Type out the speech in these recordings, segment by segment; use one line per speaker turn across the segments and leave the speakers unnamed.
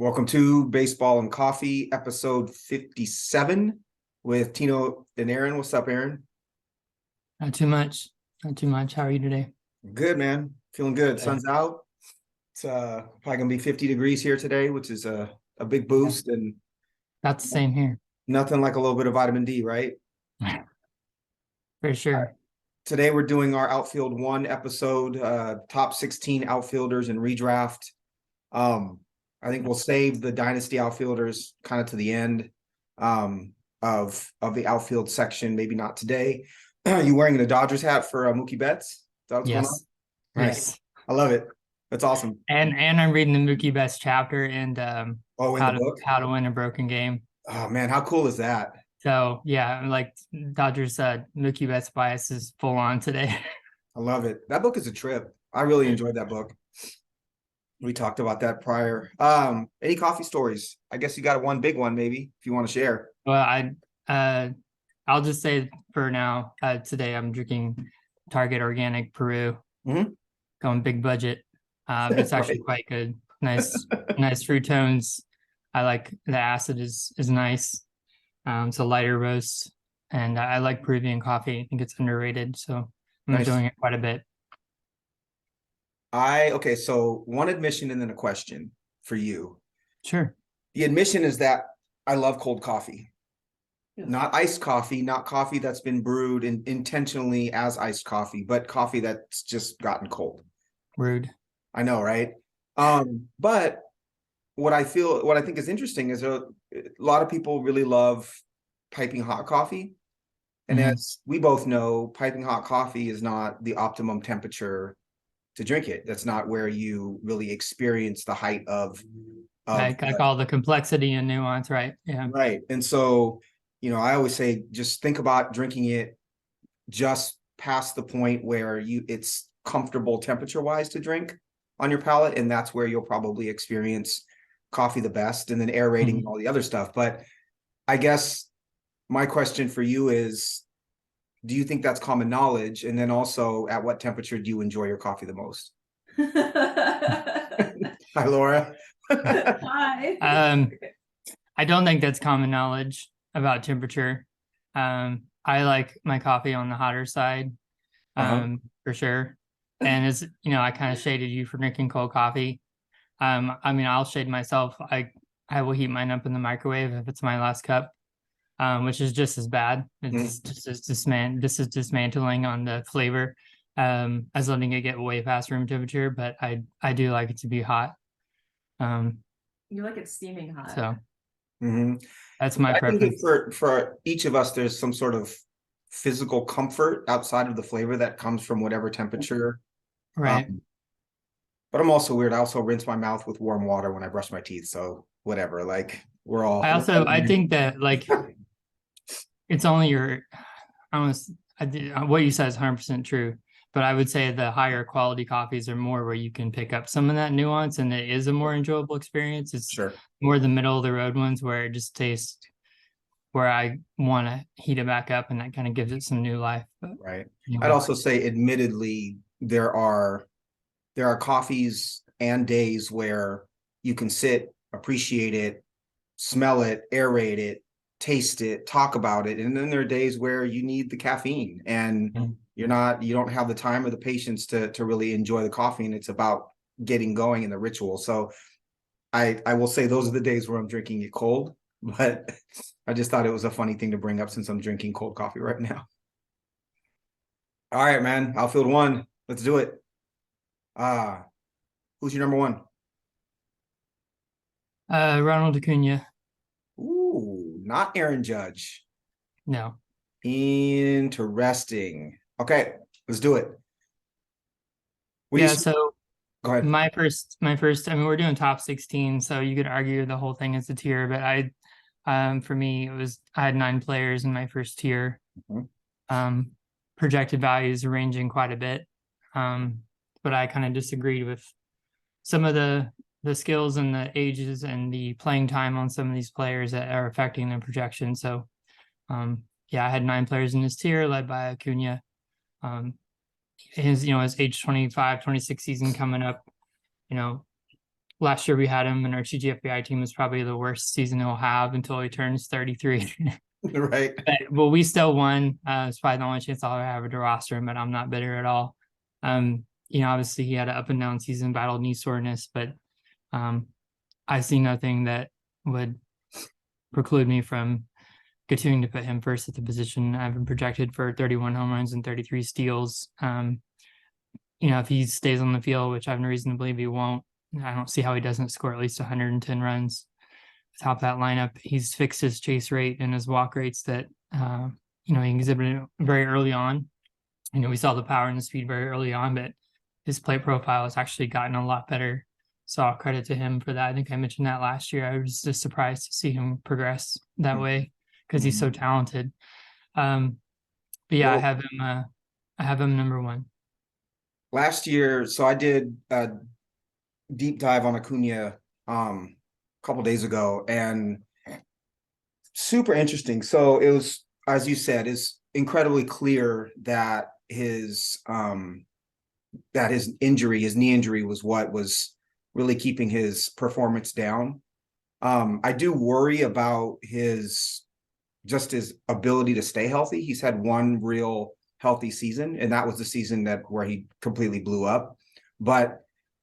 Welcome to Baseball and Coffee, episode 57 with Tino and Aaron. What's up, Aaron?
Not too much. Not too much. How are you today?
Good, man. Feeling good.
Good.
Sun's out. It's probably gonna be 50 degrees here today, which is a big boost, and
That's the same here.
nothing like a little bit of vitamin D, right?
For sure.
Today we're doing our outfield one episode, top 16 outfielders and redraft. I think we'll save the dynasty outfielders kind of to the end of the outfield section. Maybe not today. You wearing a Dodgers hat for Mookie Betts? Is that what's going on?
Yes.
Nice.
Yes.
I love it. That's awesome.
And I'm reading the Mookie Betts chapter and
in
how
the book?
how to win a broken game.
Oh man, how cool is that?
So yeah, like Dodgers Mookie Betts bias is full on today.
I love it. That book is a trip. I really enjoyed that book. We talked about that prior. Any coffee stories? I guess you got one big one, maybe, if you want to share.
Well, I'll just say for now, today I'm drinking Target Organic Peru. Going big budget. But it's actually quite good. Nice fruit tones. I like the acid is nice. It's a lighter roast, and I like Peruvian coffee. I think it's underrated, so I'm enjoying it quite a bit.
Okay, so one admission and then a question for you.
Sure.
The admission is that I love cold coffee. Not iced coffee, not coffee that's been brewed intentionally as iced coffee, but coffee that's just gotten cold.
Rude.
I know, right? But what I think is interesting is a lot of people really love piping hot coffee. And as we both know, piping hot coffee is not the optimum temperature to drink it. That's not where you really experience the height of
I call the complexity and nuance, right? Yeah.
Right. And so, I always say just think about drinking it just past the point where it's comfortable temperature wise to drink on your palate, and that's where you'll probably experience coffee the best, and then aerating and all the other stuff. But I guess my question for you is, do you think that's common knowledge? And then also, at what temperature do you enjoy your coffee the most? Hi, Laura.
Hi.
I don't think that's common knowledge about temperature. I like my coffee on the hotter side, for sure. And as I kind of shaded you for drinking cold coffee. I'll shade myself. I will heat mine up in the microwave if it's my last cup, which is just as bad. It's just as dismantling on the flavor, as letting it get way past room temperature. But I do like it to be hot.
You like it steaming hot.
So that's my preference.
For each of us, there's some sort of physical comfort outside of the flavor that comes from whatever temperature.
Right.
But I'm also weird. I also rinse my mouth with warm water when I brush my teeth. So whatever, like we're all.
I think that it's only what you said is 100% true. But I would say the higher quality coffees are more where you can pick up some of that nuance, and it is a more enjoyable experience. It's more the middle of the road ones where it just tastes where I want to heat it back up, and that kind of gives it some new life. But,
right. I'd also say, admittedly, there are coffees and days where you can sit, appreciate it, smell it, aerate it, taste it, talk about it. And then there are days where you need the caffeine and you don't have the time or the patience to really enjoy the coffee. And it's about getting going in the ritual. So I will say those are the days where I'm drinking it cold, but I just thought it was a funny thing to bring up since I'm drinking cold coffee right now. All right, man. Outfield one. Let's do it. Who's your number one?
Ronald Acuna.
Ooh, not Aaron Judge.
No.
Interesting. Okay, let's do it.
So
go ahead.
My first, we're doing top 16, so you could argue the whole thing is a tier, but for me, I had 9 players in my first tier. Projected values ranging quite a bit. But I kind of disagreed with some of the skills and the ages and the playing time on some of these players that are affecting their projection. So, I had 9 players in this tier led by Acuna. His age 25, 26 season coming up, last year we had him in our TGFBI team is probably the worst season he'll have until he turns 33.
Right.
But we still won. It's probably the only chance I'll ever have to roster him, but I'm not bitter at all. Obviously he had an up and down season, battled knee soreness, but I see nothing that would preclude me from continuing to put him first at the position. I've been projected for 31 home runs and 33 steals. If he stays on the field, which I have no reason to believe he won't, I don't see how he doesn't score at least 110 runs top that lineup. He's fixed his chase rate and his walk rates that he exhibited very early on. We saw the power and the speed very early on, but his play profile has actually gotten a lot better. So I'll credit to him for that. I think I mentioned that last year. I was just surprised to see him progress that way because he's so talented. But yeah,
Well,
I have him number one.
Last year, so I did a deep dive on Acuna a couple days ago, and super interesting. So it was, as you said, is incredibly clear that his injury, his knee injury, was what was really keeping his performance down. I do worry about his ability to stay healthy. He's had one real healthy season, and that was the season where he completely blew up. But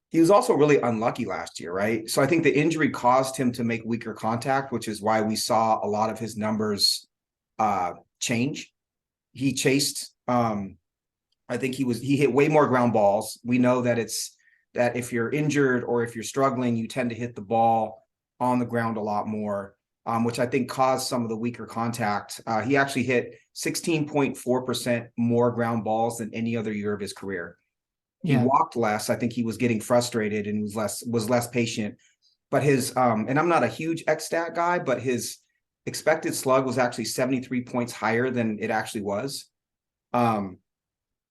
he was also really unlucky last year, right? So I think the injury caused him to make weaker contact, which is why we saw a lot of his numbers change. He chased, I think he hit way more ground balls. We know that that if you're injured or if you're struggling, you tend to hit the ball on the ground a lot more, which I think caused some of the weaker contact. He actually hit 16.4% more ground balls than any other year of his career. He walked less. I think he was getting frustrated and was less patient. But his and I'm not a huge X-stat guy, but his expected slug was actually 73 points higher than it actually was.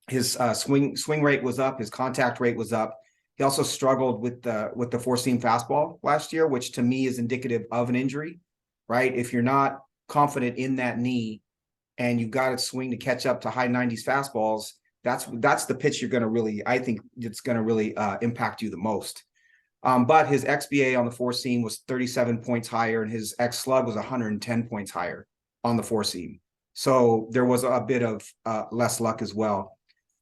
His swing rate was up. His contact rate was up. He also struggled with the four-seam fastball last year, which to me is indicative of an injury, right? If you're not confident in that knee and you've got to swing to catch up to high 90s fastballs, that's the pitch I think it's going to really impact you the most. But his XBA on the four seam was 37 points higher, and his X slug was 110 points higher on the four seam. So there was a bit of less luck as well.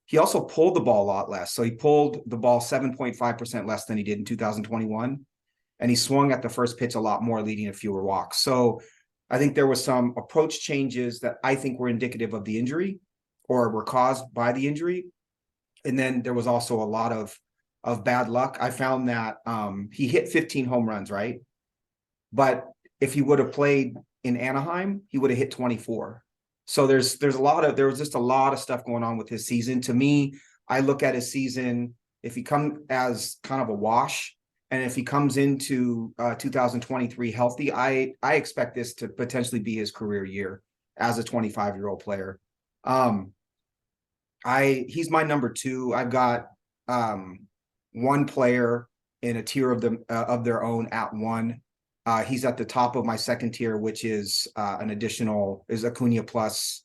He also pulled the ball a lot less. So he pulled the ball 7.5% less than he did in 2021. And he swung at the first pitch a lot more, leading to fewer walks. So I think there was some approach changes that I think were indicative of the injury or were caused by the injury. And then there was also a lot of bad luck. I found that he hit 15 home runs, right? But if he would have played in Anaheim, he would have hit 24. So there was just a lot of stuff going on with his season. To me, I look at his season, if he comes as kind of a wash, and if he comes into 2023 healthy, I expect this to potentially be his career year as a 25-year-old player. He's my number two. I've got one player in a tier of their own at one. He's at the top of my second tier, which is Acuna plus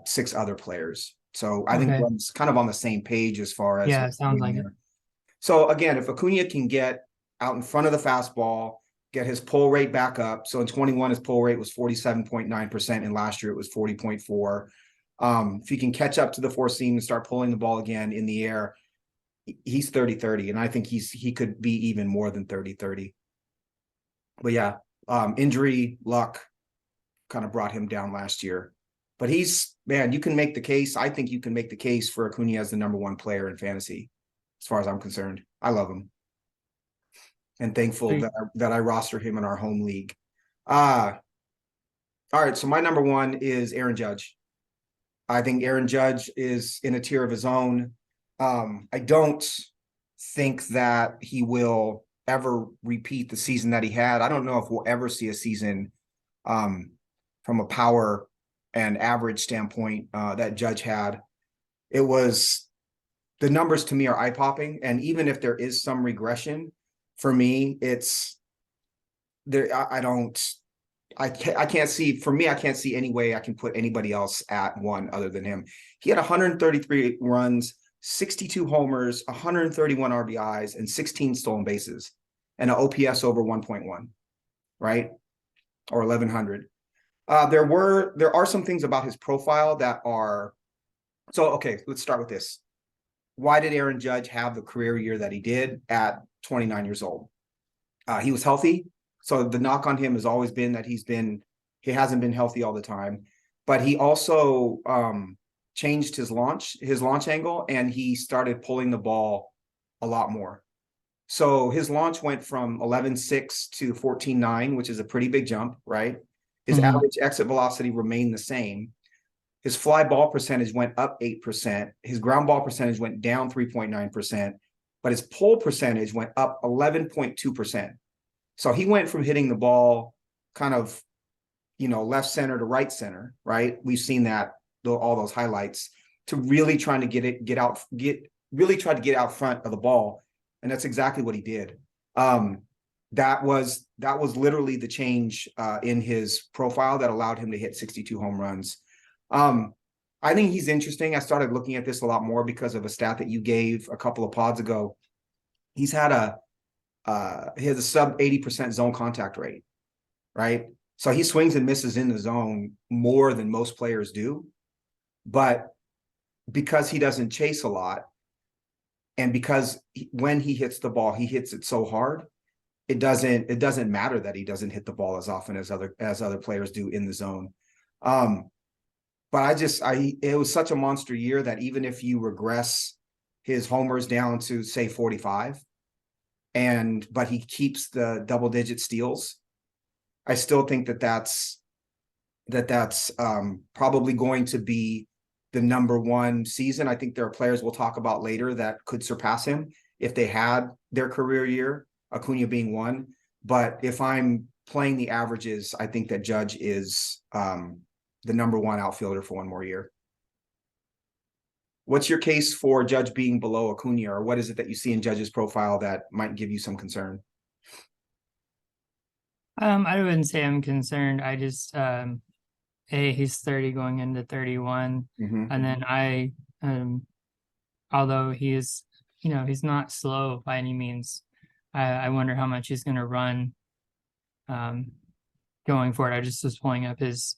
6 other players. So I think we're kind of on the same page as far as
it sounds like it.
So again, if Acuna can get out in front of the fastball, get his pull rate back up. So in 21, his pull rate was 47.9%, and last year it was 40.4. If he can catch up to the four seam and start pulling the ball again in the air, he's 30-30, and I think he could be even more than 30-30. But yeah, injury luck kind of brought him down last year. But you can make the case. I think you can make the case for Acuna as the number one player in fantasy, as far as I'm concerned. I love him, and thankful that I roster him in our home league. All right, so my number one is Aaron Judge. I think Aaron Judge is in a tier of his own. I don't think that he will ever repeat the season that he had. I don't know if we'll ever see a season from a power and average standpoint that Judge had. The numbers to me are eye-popping, and even if there is some regression, for me, it's there. I can't see any way I can put anybody else at one other than him. He had 133 runs, 62 homers, 131 RBIs, and 16 stolen bases. and an OPS over 1.1, right? Or 1100. There are some things about his profile that are, so okay, let's start with this. Why did Aaron Judge have the career year that he did at 29 years old? He was healthy. So the knock on him has always been that he hasn't been healthy all the time, but he also changed his launch angle, and he started pulling the ball a lot more. So his launch went from 11.6 to 14.9, which is a pretty big jump, right? His average exit velocity remained the same. His fly ball percentage went up 8%. His ground ball percentage went down 3.9%, but his pull percentage went up 11.2%. So he went from hitting the ball kind of, left center to right center, right? We've seen that, all those highlights, to really trying to get out front of the ball. And that's exactly what he did. That was literally the change in his profile that allowed him to hit 62 home runs. I think he's interesting. I started looking at this a lot more because of a stat that you gave a couple of pods ago. He has a sub 80% zone contact rate, right? So he swings and misses in the zone more than most players do. But because he doesn't chase a lot, and because when he hits the ball, he hits it so hard, it doesn't matter that he doesn't hit the ball as often as other players do in the zone. But it was such a monster year that even if you regress his homers down to say 45, but he keeps the double-digit steals, I still think that's probably going to be the number one season. I think there are players we'll talk about later that could surpass him if they had their career year, Acuna being one. But if I'm playing the averages, I think that Judge is the number one outfielder for one more year. What's your case for Judge being below Acuna, or what is it that you see in Judge's profile that might give you some concern?
I wouldn't say I'm concerned. I just he's 30 going into 31. And then although he's not slow by any means, I wonder how much he's going to run going forward. I just was pulling up his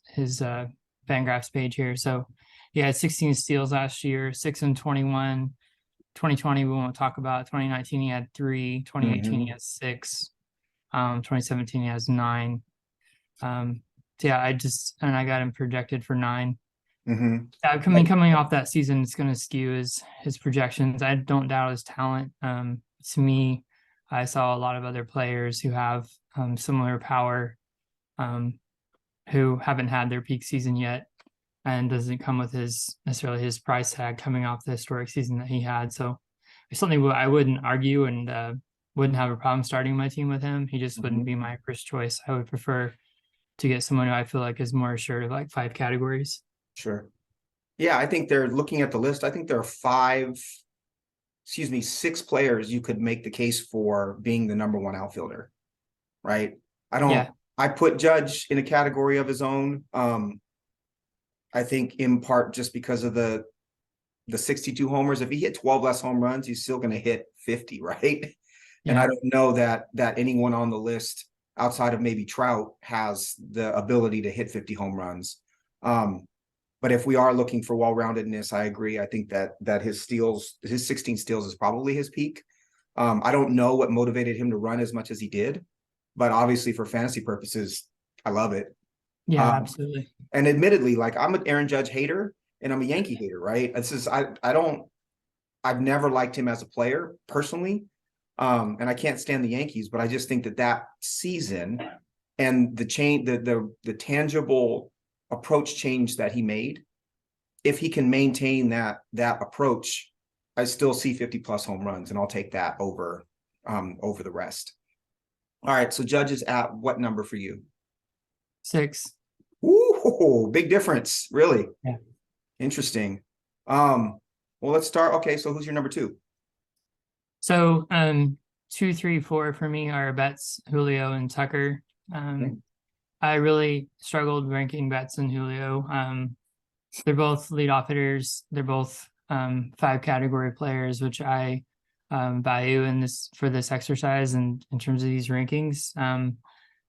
Fangraphs page here. So he had 16 steals last year, 6 and 21. 2020 we won't talk about. 2019 he had 3. 2018 he has 6. 2017 he has 9. I got him projected for 9. Coming off that season, it's going to skew his projections. I don't doubt his talent. To me, I saw a lot of other players who have similar power, who haven't had their peak season yet, and doesn't come with necessarily his price tag coming off the historic season that he had. So it's something I wouldn't argue, and wouldn't have a problem starting my team with him. He just wouldn't be my first choice. I would prefer to get someone who I feel like is more assured of like 5 categories.
Sure. Yeah, I think they're looking at the list. I think there are 6 players you could make the case for being the number one outfielder, right? I put Judge in a category of his own. I think in part just because of the 62 homers. If he hit 12 less home runs, he's still going to hit 50, right? And I don't know that anyone on the list outside of maybe Trout has the ability to hit 50 home runs. But if we are looking for well-roundedness, I agree. I think that his 16 steals is probably his peak. I don't know what motivated him to run as much as he did, but obviously for fantasy purposes, I love it.
Yeah, absolutely.
And admittedly, like, I'm an Aaron Judge hater and I'm a Yankee hater, right? I've never liked him as a player personally. And I can't stand the Yankees, but I just think that season and the tangible approach change that he made, if he can maintain that approach, I still see 50 plus home runs, and I'll take that over the rest. All right. So Judge is at what number for you?
6.
Ooh, big difference. Really?
Yeah.
Interesting. Well, let's start. Okay. So who's your number 2?
So 2, 3, 4 for me are Betts, Julio, and Tucker. I really struggled ranking Betts and Julio. They're both leadoff hitters. They're both 5 category players, which I value in this for this exercise and in terms of these rankings.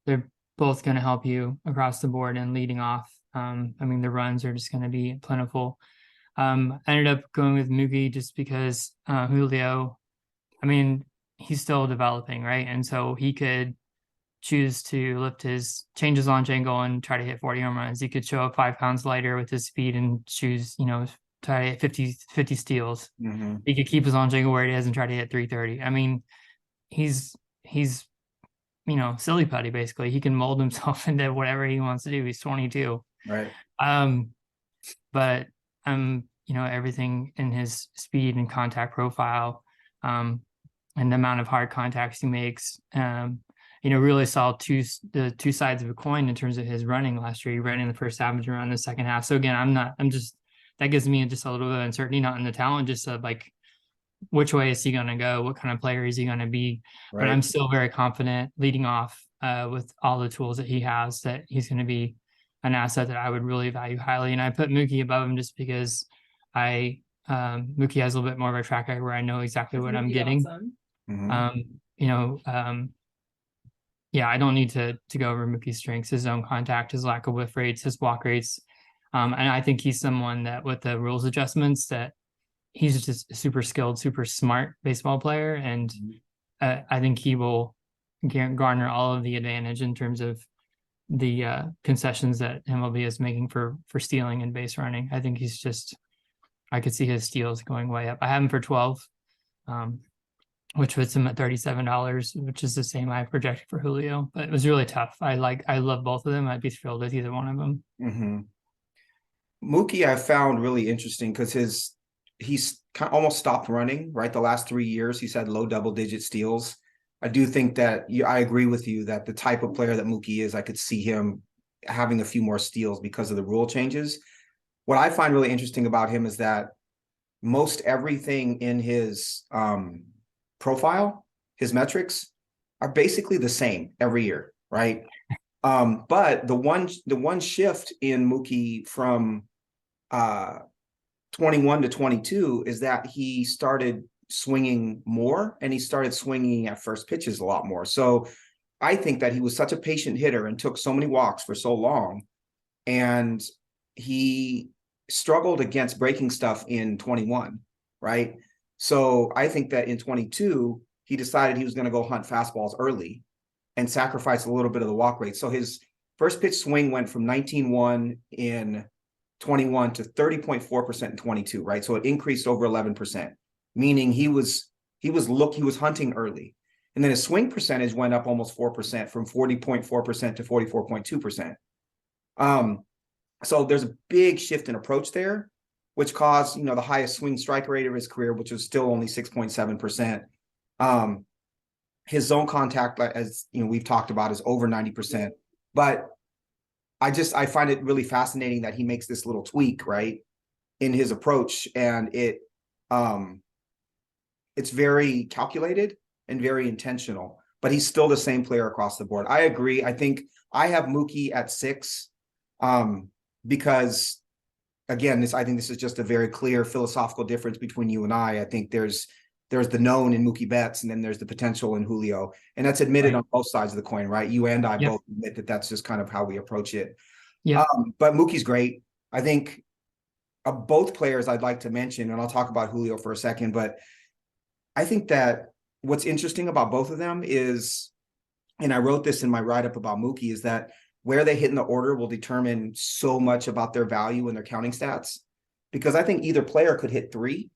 They're both going to help you across the board and leading off. I mean, the runs are just going to be plentiful. I ended up going with Mookie just because Julio, I mean, he's still developing, right? And so he could choose to change his launch angle and try to hit 40 home runs. He could show up 5 pounds lighter with his speed and choose, try to hit 50 steals.
Mm-hmm.
He could keep his launch angle where it is and try to hit 330. I mean, he's silly putty basically. He can mold himself into whatever he wants to do. He's 22.
Right.
But everything in his speed and contact profile, and the amount of hard contacts he makes, really saw the two sides of a coin in terms of his running last year. He ran in the first half and ran in the second half. So again, that gives me just a little bit of uncertainty, not in the talent, just like which way is he going to go? What kind of player is he going to be?
Right.
But I'm still very confident leading off with all the tools that he has, that he's going to be an asset that I would really value highly. And I put Mookie above him just because Mookie has a little bit more of a track record where I know exactly what I'm getting.
Awesome.
Mm-hmm.
Yeah, I don't need to go over Mookie's strengths, his zone contact, his lack of whiff rates, his walk rates. And I think he's someone that with the rules adjustments that he's just a super skilled, super smart baseball player. And I think he will garner all of the advantage in terms of the concessions that MLB is making for stealing and base running. I think I could see his steals going way up. I have him for 12, which puts him at $37, which is the same I projected for Julio, but it was really tough. I love both of them. I'd be thrilled with either one of them.
Mm-hmm. Mookie, I found really interesting because he's almost stopped running, right? The last 3 years, he's had low double-digit steals. I do think that I agree with you that the type of player that Mookie is, I could see him having a few more steals because of the rule changes. What I find really interesting about him is that most everything in his profile, his metrics, are basically the same every year, right? But the one shift in Mookie from 21 to 22 is that he started swinging more, and he started swinging at first pitches a lot more. So I think that he was such a patient hitter and took so many walks for so long, and he struggled against breaking stuff in 21, right? So I think that in 22, he decided he was going to go hunt fastballs early and sacrifice a little bit of the walk rate. So his first pitch swing went from 19.1 in 21 to 30.4% in 22, right? So it increased over 11%, meaning he was hunting early. And then his swing percentage went up almost 4% from 40.4% to 44.2%. So there's a big shift in approach there, which caused, the highest swing strike rate of his career, which was still only 6.7%. His zone contact, as we've talked about, is over 90%. But I find it really fascinating that he makes this little tweak, right, in his approach, and it's very calculated and very intentional. But he's still the same player across the board. I agree. I think I have Mookie at 6, because, again, I think this is just a very clear philosophical difference between you and I. I think there's the known in Mookie Betts, and then there's the potential in Julio, and that's admitted on both sides of the coin, right? You and I both admit that that's just kind of how we approach it. Yeah. But Mookie's great. I think both players I'd like to mention, and I'll talk about Julio for a second, but I think that what's interesting about both of them is, and I wrote this in my write-up about Mookie, is that where they hit in the order will determine so much about their value and their counting stats, because I think either player could hit 3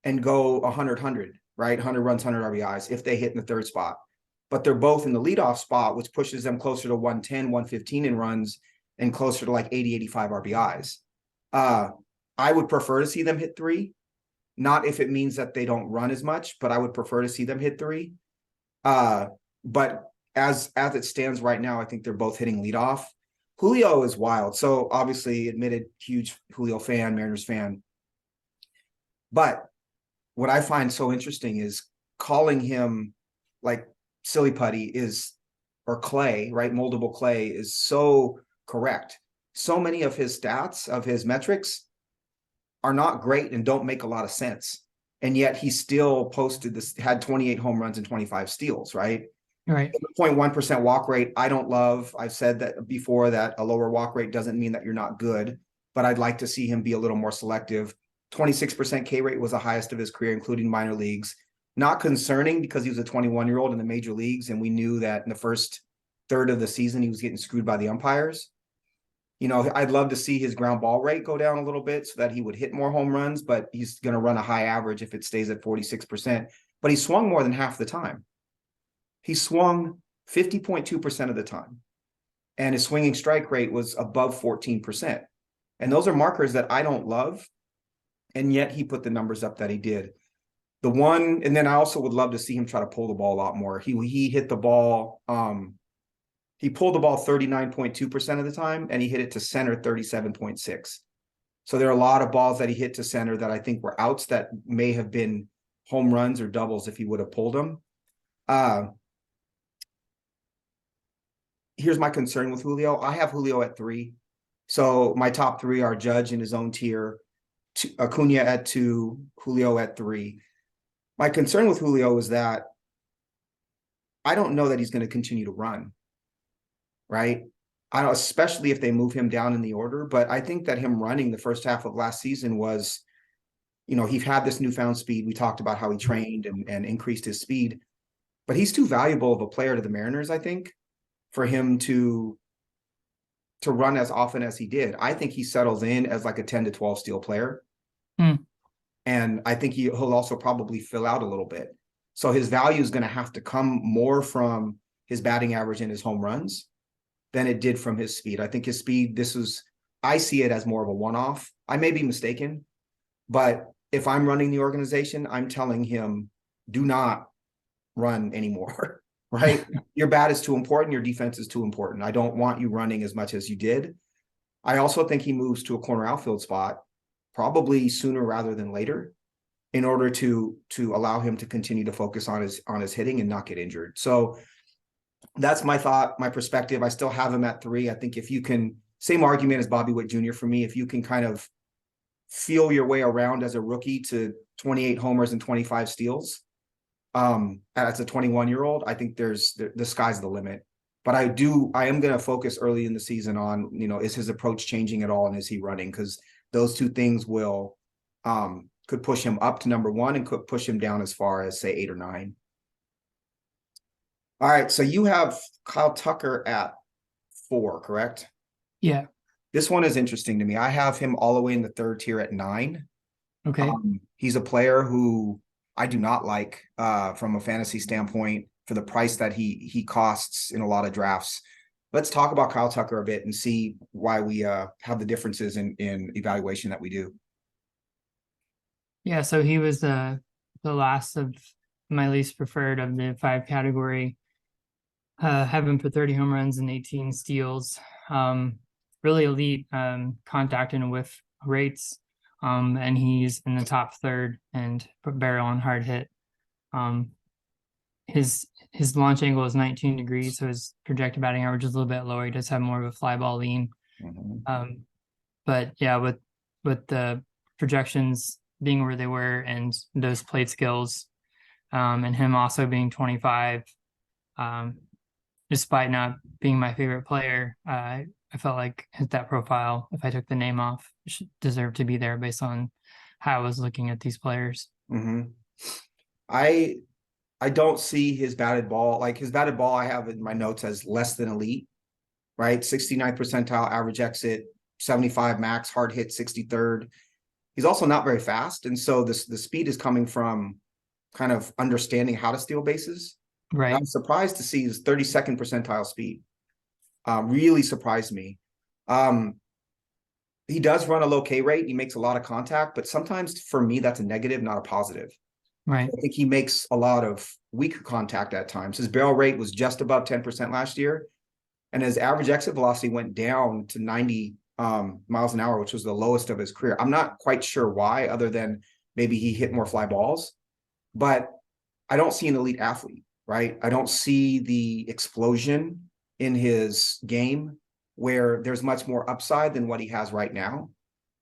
and go 100, right? 100 runs, 100 RBIs if they hit in the third spot. But they're both in the leadoff spot, which pushes them closer to 110, 115 in runs and closer to like 80, 85 RBIs. I would prefer to see them hit 3, not if it means that they don't run as much, but I would prefer to see them hit 3. But as it stands right now, I think they're both hitting leadoff. Julio is wild. So obviously admitted huge Julio fan, Mariners fan. But what I find so interesting is calling him like silly putty or clay, right? Moldable clay is so correct. So many of his stats, of his metrics, are not great and don't make a lot of sense. and yet he still posted this, had 28 home runs and 25 steals, right?
Right.
0.1% walk rate, I don't love. I've said that before, that a lower walk rate doesn't mean that you're not good, but I'd like to see him be a little more selective. 26% K rate was the highest of his career, including minor leagues. Not concerning because he was a 21-year-old in the major leagues, and we knew that in the first third of the season, he was getting screwed by the umpires. You know, I'd love to see his ground ball rate go down a little bit so that he would hit more home runs, but he's going to run a high average if it stays at 46%. But he swung more than half the time. He swung 50.2% of the time. And his swinging strike rate was above 14%. And those are markers that I don't love. And yet he put the numbers up that he did. The one, and then I also would love to see him try to pull the ball a lot more. He hit the ball, he pulled the ball 39.2% of the time, and he hit it to center 37.6. So there are a lot of balls that he hit to center that I think were outs that may have been home runs or doubles if he would have pulled them. Here's my concern with Julio. I have Julio at 3. So my top 3 are Judge in his own tier, Acuna at 2, Julio at 3. My concern with Julio is that I don't know that he's going to continue to run, right? I don't, especially if they move him down in the order, but I think that him running the first half of last season was, you know, he's had this newfound speed. We talked about how he trained and increased his speed, but he's too valuable of a player to the Mariners, I think, for him to run as often as he did. I think he settles in as like a 10 to 12 steal player. And I think he'll also probably fill out a little bit. So his value is going to have to come more from his batting average and his home runs than it did from his speed. I think his speed, I see it as more of a one-off. I may be mistaken, but if I'm running the organization, I'm telling him, do not run anymore, right? Your bat is too important. Your defense is too important. I don't want you running as much as you did. I also think he moves to a corner outfield spot probably sooner rather than later in order to allow him to continue to focus on his hitting and not get injured. So that's my thought, my perspective. I still have him at 3. I think if you can, same argument as Bobby Witt Jr. for me, if you can kind of feel your way around as a rookie to 28 homers and 25 steals, as a 21-year-old, I think the sky's the limit. But I am going to focus early in the season on, you know, is his approach changing at all and is he running? Because those two things could push him up to number 1 and could push him down as far as, say, 8 or 9. All right, so you have Kyle Tucker at 4, correct?
Yeah.
This one is interesting to me. I have him all the way in the 3rd tier at 9.
Okay.
He's a player who I do not like from a fantasy standpoint for the price that he costs in a lot of drafts. Let's talk about Kyle Tucker a bit and see why we have the differences in evaluation that we do.
Yeah, so he was the last of my least preferred of the 5 category. Have him for 30 home runs and 18 steals. Really elite contact and whiff rates. And he's in the top 3rd and barrel and hard hit. His launch angle is 19 degrees, so his projected batting average is a little bit lower. He does have more of a fly ball lean. But yeah, with the projections being where they were and those plate skills, and him also being 25, despite not being my favorite player, I felt like that profile, if I took the name off, should deserve to be there based on how I was looking at these players.
I don't see his batted ball. Like his batted ball, I have in my notes as less than elite, right? 69th percentile average exit, 75 max, hard hit, 63rd. He's also not very fast. And so the speed is coming from kind of understanding how to steal bases.
Right.
I'm surprised to see his 32nd percentile speed. Really surprised me. He does run a low K rate. He makes a lot of contact, but sometimes for me, that's a negative, not a positive.
Right.
I think he makes a lot of weaker contact at times. His barrel rate was just above 10% last year, and his average exit velocity went down to 90 miles an hour, which was the lowest of his career. I'm not quite sure why, other than maybe he hit more fly balls, but I don't see an elite athlete, right? I don't see the explosion in his game where there's much more upside than what he has right now.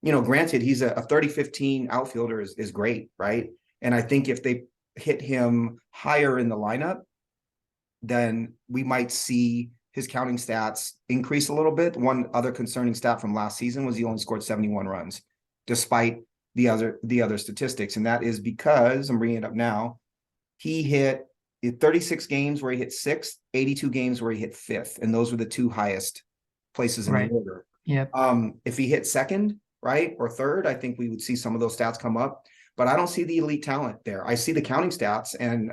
You know, granted, he's a 30-15 outfielder is great, right? And I think if they hit him higher in the lineup, then we might see his counting stats increase a little bit. One other concerning stat from last season was he only scored 71 runs, despite the other statistics. And that is because, I'm bringing it up now, he hit 36 games where he hit sixth, 82 games where he hit fifth. And those were the two highest places in the order.
Yep.
If he hit second, right, or third, I think we would see some of those stats come up. But I don't see the elite talent there. I see the counting stats, and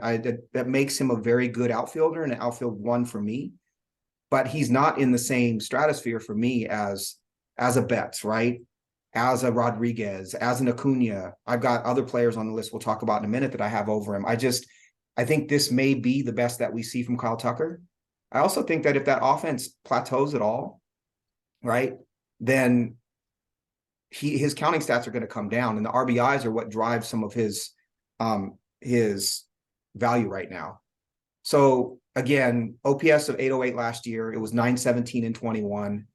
that makes him a very good outfielder and an outfield one for me. But he's not in the same stratosphere for me as a Betts, right? As a Rodriguez, as an Acuna. I've got other players on the list we'll talk about in a minute that I have over him. I think this may be the best that we see from Kyle Tucker. I also think that if that offense plateaus at all, right, then his counting stats are going to come down, and the RBIs are what drives some of his value right now. So again, OPS of 808 last year. It was 917 and 21.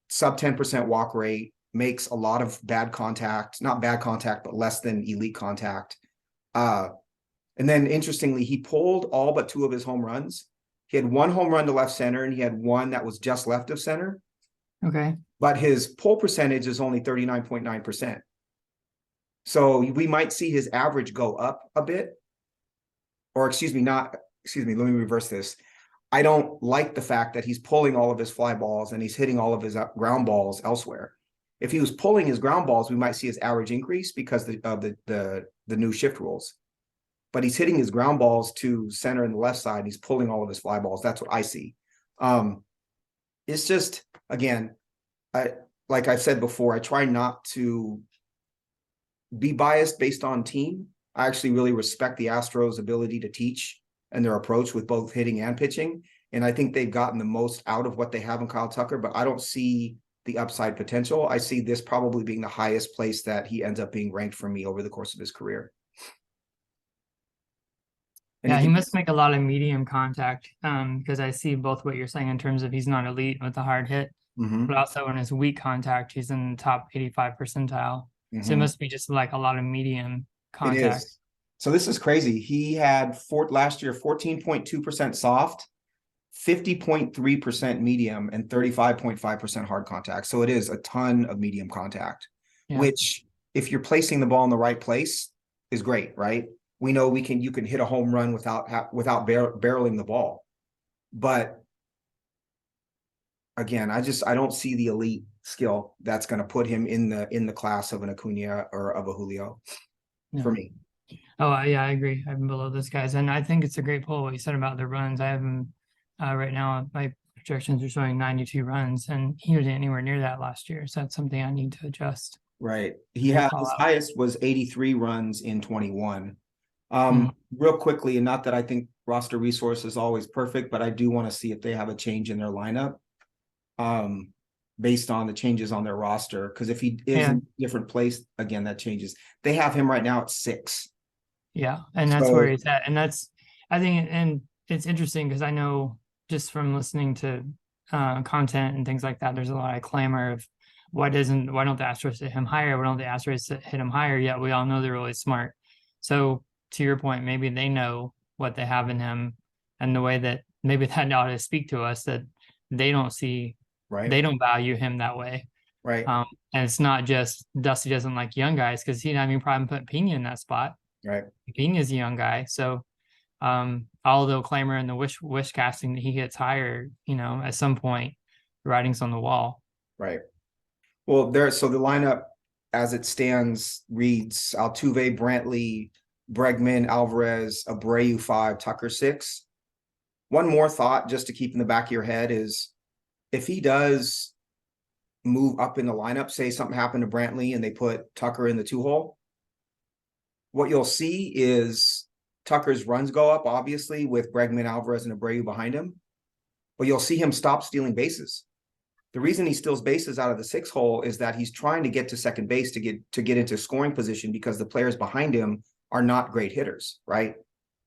Sub 10% walk rate, makes a lot of bad contact, not bad contact, but less than elite contact. And then interestingly, he pulled all but 2 of his home runs. He had 1 home run to left center, and he had 1 that was just left of center.
Okay.
But his pull percentage is only 39.9%. So we might see his average go up a bit. Or let me reverse this. I don't like the fact that he's pulling all of his fly balls and he's hitting all of his ground balls elsewhere. If he was pulling his ground balls, we might see his average increase because of the new shift rules. But he's hitting his ground balls to center and the left side. And he's pulling all of his fly balls. That's what I see. It's just, again, like I've said before, I try not to be biased based on team. I actually really respect the Astros' ability to teach and their approach with both hitting and pitching. And I think they've gotten the most out of what they have in Kyle Tucker, but I don't see the upside potential. I see this probably being the highest place that he ends up being ranked for me over the course of his career.
Yeah, he must make a lot of medium contact because I see both what you're saying in terms of he's not elite with a hard hit, but also in his weak contact, he's in the top 85 percentile. So it must be just like a lot of medium contact.
It is. So this is crazy. He had last year 14.2% soft, 50.3% medium, and 35.5% hard contact. So it is a ton of medium contact, which if you're placing the ball in the right place is great, right? We know you can hit a home run without barreling the ball. But again, I don't see the elite skill that's going to put him in the class of an Acuna or of a Julio for me.
Oh, yeah, I agree. I'm below those guys. And I think it's a great poll what you said about the runs. I have him right now. My projections are showing 92 runs, and he wasn't anywhere near that last year. So that's something I need to adjust.
Right. His highest was 83 runs in 21. Real quickly, and not that I think roster resource is always perfect, but I do want to see if they have a change in their lineup based on the changes on their roster. Because if he is in a different place, again, that changes. They have him right now at 6.
Yeah, and that's where he's at. And I think, and it's interesting because I know just from listening to content and things like that, there's a lot of clamor of why don't the Astros hit him higher? Why don't the Astros hit him higher? Yet we all know they're really smart. So to your point, maybe they know what they have in him, and the way that maybe that ought to speak to us that they don't see, they don't value him that way.
Right.
And it's not just Dusty doesn't like young guys, because he having problem putting Pena in that spot.
Right.
Pena's a young guy. So although clamor and the wish casting that he gets higher, at some point the writing's on the wall.
Right. Well, so the lineup as it stands reads Altuve, Brantley, Bregman, Alvarez, Abreu 5, Tucker 6. One more thought just to keep in the back of your head is if he does move up in the lineup, say something happened to Brantley and they put Tucker in the 2-hole, what you'll see is Tucker's runs go up, obviously, with Bregman, Alvarez, and Abreu behind him, but you'll see him stop stealing bases. The reason he steals bases out of the 6-hole is that he's trying to get to second base to get into scoring position because the players behind him are not great hitters, right?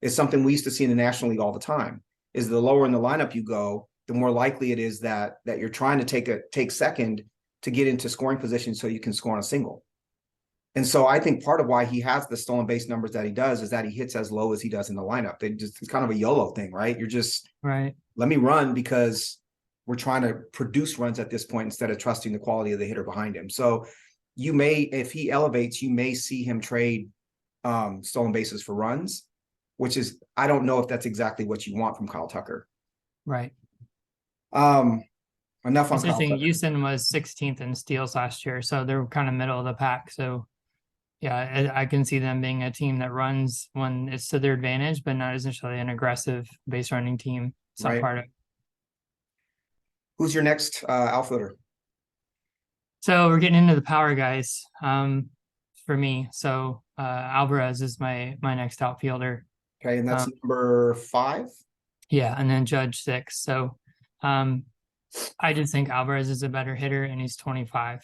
It's something we used to see in the National League all the time, is the lower in the lineup you go, the more likely it is that you're trying to take second to get into scoring position so you can score on a single. And so I think part of why he has the stolen base numbers that he does is that he hits as low as he does in the lineup. It's kind of a YOLO thing, right? You're just
Right.
let me run because we're trying to produce runs at this point instead of trusting the quality of the hitter behind him. So you may, if he elevates, you may see him trade stolen bases for runs, which is, I don't know if that's exactly what you want from Kyle Tucker.
Right.
Enough on
It's
Kyle
interesting.
Tucker.
Houston was 16th in steals last year, so they're kind of middle of the pack. So yeah, I can see them being a team that runs when it's to their advantage, but not necessarily an aggressive base running team. It's not
Right.
part of it.
Who's your next outfielder?
So we're getting into the power guys for me. So Alvarez is my next outfielder.
Okay, and that's number 5.
Yeah, and then Judge 6. So I just think Alvarez is a better hitter, and he's 25.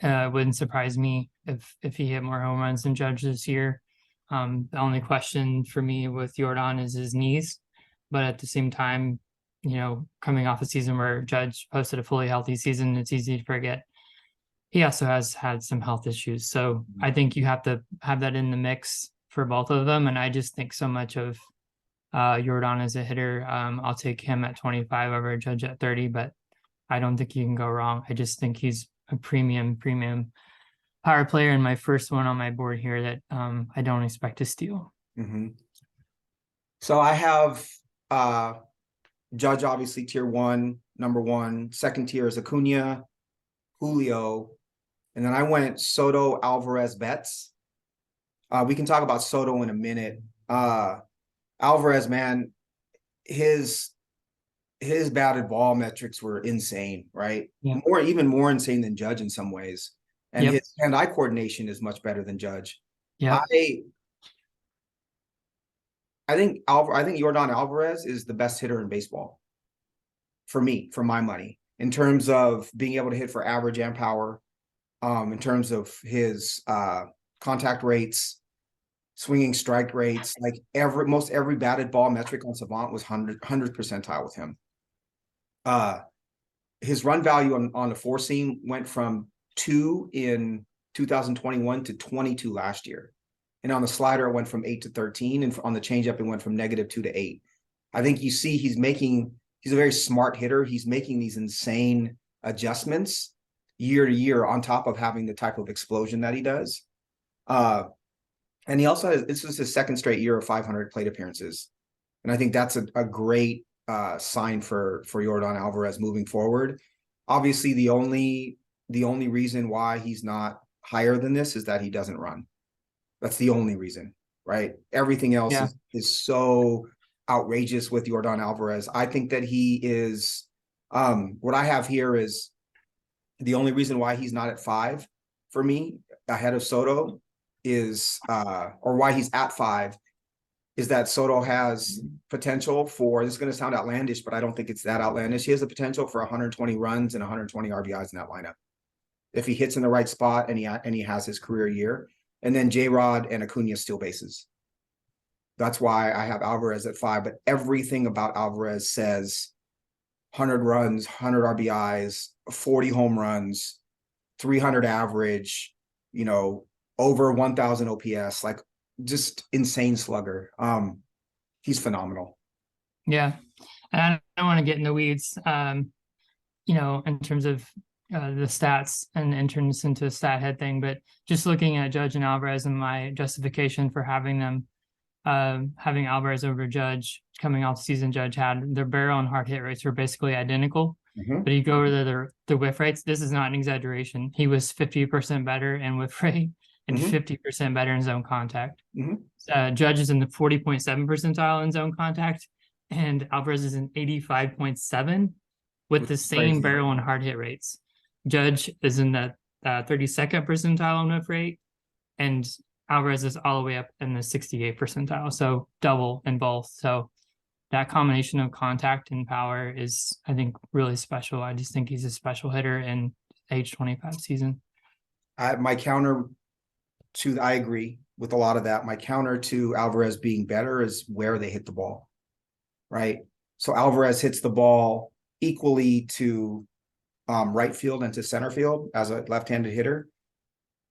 Wouldn't surprise me if he hit more home runs than Judge this year. The only question for me with Jordan is his knees, but at the same time, coming off a season where Judge posted a fully healthy season, it's easy to forget. He also has had some health issues. So I think you have to have that in the mix for both of them. And I just think so much of Jordan as a hitter. I'll take him at 25 over Judge at 30, but I don't think you can go wrong. I just think he's a premium power player, and my first one on my board here that I don't expect to steal.
So I have Judge, obviously tier 1, number 1. Second tier is Acuna, Julio, and then I went Soto, Alvarez, Betts. We can talk about Soto in a minute. Alvarez, man, his batted ball metrics were insane, right?
Yeah.
Even more insane than Judge in some ways. And his hand-eye coordination is much better than Judge.
Yeah.
I think Jordan Alvarez is the best hitter in baseball. For me, for my money, in terms of being able to hit for average and power, in terms of his contact rates, swinging strike rates, like most every batted ball metric on Savant was 100th percentile with him. His run value on the 4-seam went from 2 in 2021 to 22 last year. And on the slider, it went from 8 to 13. And on the changeup, it went from -2 to 8. I think you see he's a very smart hitter. He's making these insane adjustments year to year on top of having the type of explosion that he does. And he also this is his second straight year of 500 plate appearances. And I think that's a great sign for Jordan Alvarez moving forward. Obviously, the only reason why he's not higher than this is that he doesn't run. That's the only reason, right? Everything else is so outrageous with Jordan Alvarez. I think that he is what I have here is the only reason why he's not at 5 for me ahead of Soto is or why he's at 5 is that Soto has potential for, this is going to sound outlandish, but I don't think it's that outlandish. He has the potential for 120 runs and 120 RBIs in that lineup if he hits in the right spot and he has his career year. And then J-Rod and Acuna steal bases. That's why I have Alvarez at 5. But everything about Alvarez says 100 runs, 100 RBIs, 40 home runs, 300 average, over 1,000 OPS, like just insane slugger. He's phenomenal.
Yeah. And I don't want to get in the weeds, in terms of the stats and turn this into a stat head thing, but just looking at Judge and Alvarez and my justification for having them, having Alvarez over Judge coming off the season, Judge had their barrel and hard hit rates were basically identical. But you go over the whiff rates, this is not an exaggeration. He was 50% better in whiff rate and 50% better in zone contact. Judge is in the 40.7 percentile in zone contact, and Alvarez is in 85.7 with the same barrel and hard hit rates. Judge is in the 32nd percentile in whiff rate, and Alvarez is all the way up in the 68th percentile, so double in both. So that combination of contact and power is, I think, really special. I just think he's a special hitter in age 25 season.
My counter to, I agree with a lot of that. My counter to Alvarez being better is where they hit the ball, right? So Alvarez hits the ball equally to right field and to center field as a left-handed hitter.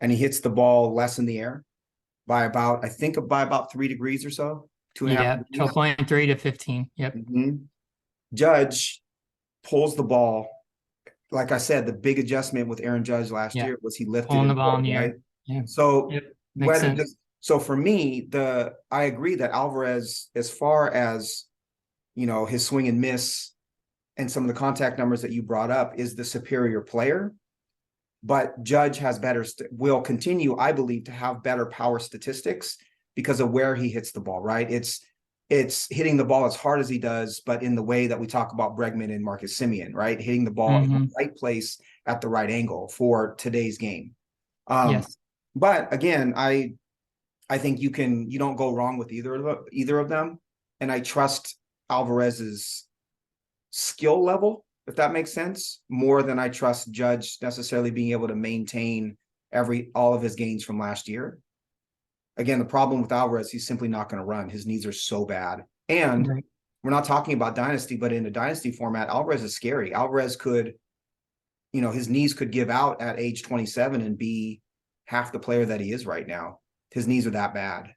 and he hits the ball less in the air by about 3 degrees or so, 2.5
Yeah,
degrees.
12.3 to 15. Yep.
Judge pulls the ball. Like I said, the big adjustment with Aaron Judge last
Yeah.
year was he lifted
Pulling the
and
ball in
pulled,
the
right?
air. Yeah.
So
Yep. Makes sense.
so for me, I agree that Alvarez, as far as his swing and miss and some of the contact numbers that you brought up, is the superior player. But Judge has will continue, I believe, to have better power statistics because of where he hits the ball, right? It's hitting the ball as hard as he does, but in the way that we talk about Bregman and Marcus Semien, right? Hitting the ball in the right place at the right angle for today's game.
Yes.
But again, I think you don't go wrong with either of them. And I trust Alvarez's skill level, if that makes sense, more than I trust Judge necessarily being able to maintain all of his gains from last year. Again, the problem with Alvarez, he's simply not going to run. His knees are so bad. And we're not talking about dynasty, but in a dynasty format, Alvarez is scary. Alvarez could, his knees could give out at age 27 and be half the player that he is right now. His knees are that bad.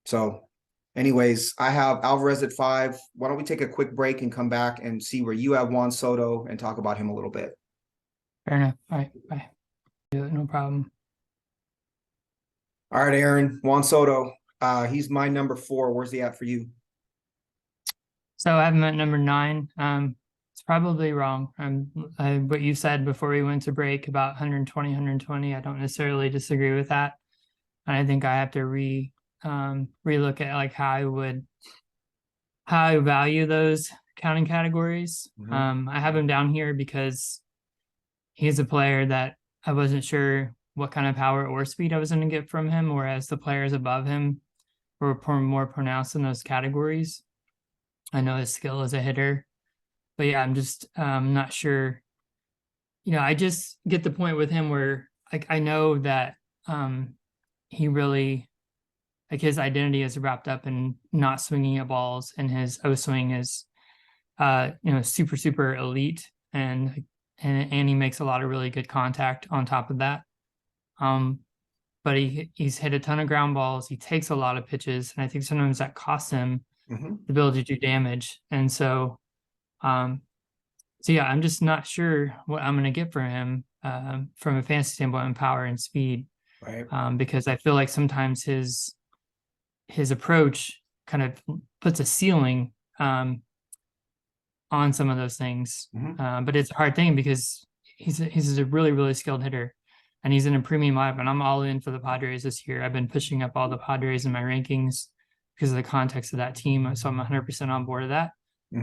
So anyways, I have Alvarez at 5. Why don't we take a quick break and come back and see where you have Juan Soto and talk about him a little bit.
Fair enough. All right. Bye. No problem.
All right, Aaron, Juan Soto. He's my number 4. Where's he at for you?
So I have him at number 9. It's probably wrong. What you said before we went to break about 120, 120, I don't necessarily disagree with that. And I think I have to relook at like how I value those counting categories. I have him down here because he's a player that I wasn't sure what kind of power or speed I was going to get from him, whereas the players above him were more pronounced in those categories. I know his skill as a hitter, but yeah, I'm just not sure. I just get the point with him where I know that he really, like, his identity is wrapped up in not swinging at balls, and his O swing is super, super elite, and he makes a lot of really good contact on top of that. But he's hit a ton of ground balls. He takes a lot of pitches, and I think sometimes that costs him the ability to do damage. And so yeah, I'm just not sure what I'm going to get from him from a fantasy standpoint in power and speed,
right?
Because I feel like sometimes his approach kind of puts a ceiling on some of those things. But it's a hard thing because he's a really, really skilled hitter, and he's in a premium lineup, and I'm all in for the Padres this year. I've been pushing up all the Padres in my rankings because of the context of that team. So I'm 100% on board of that.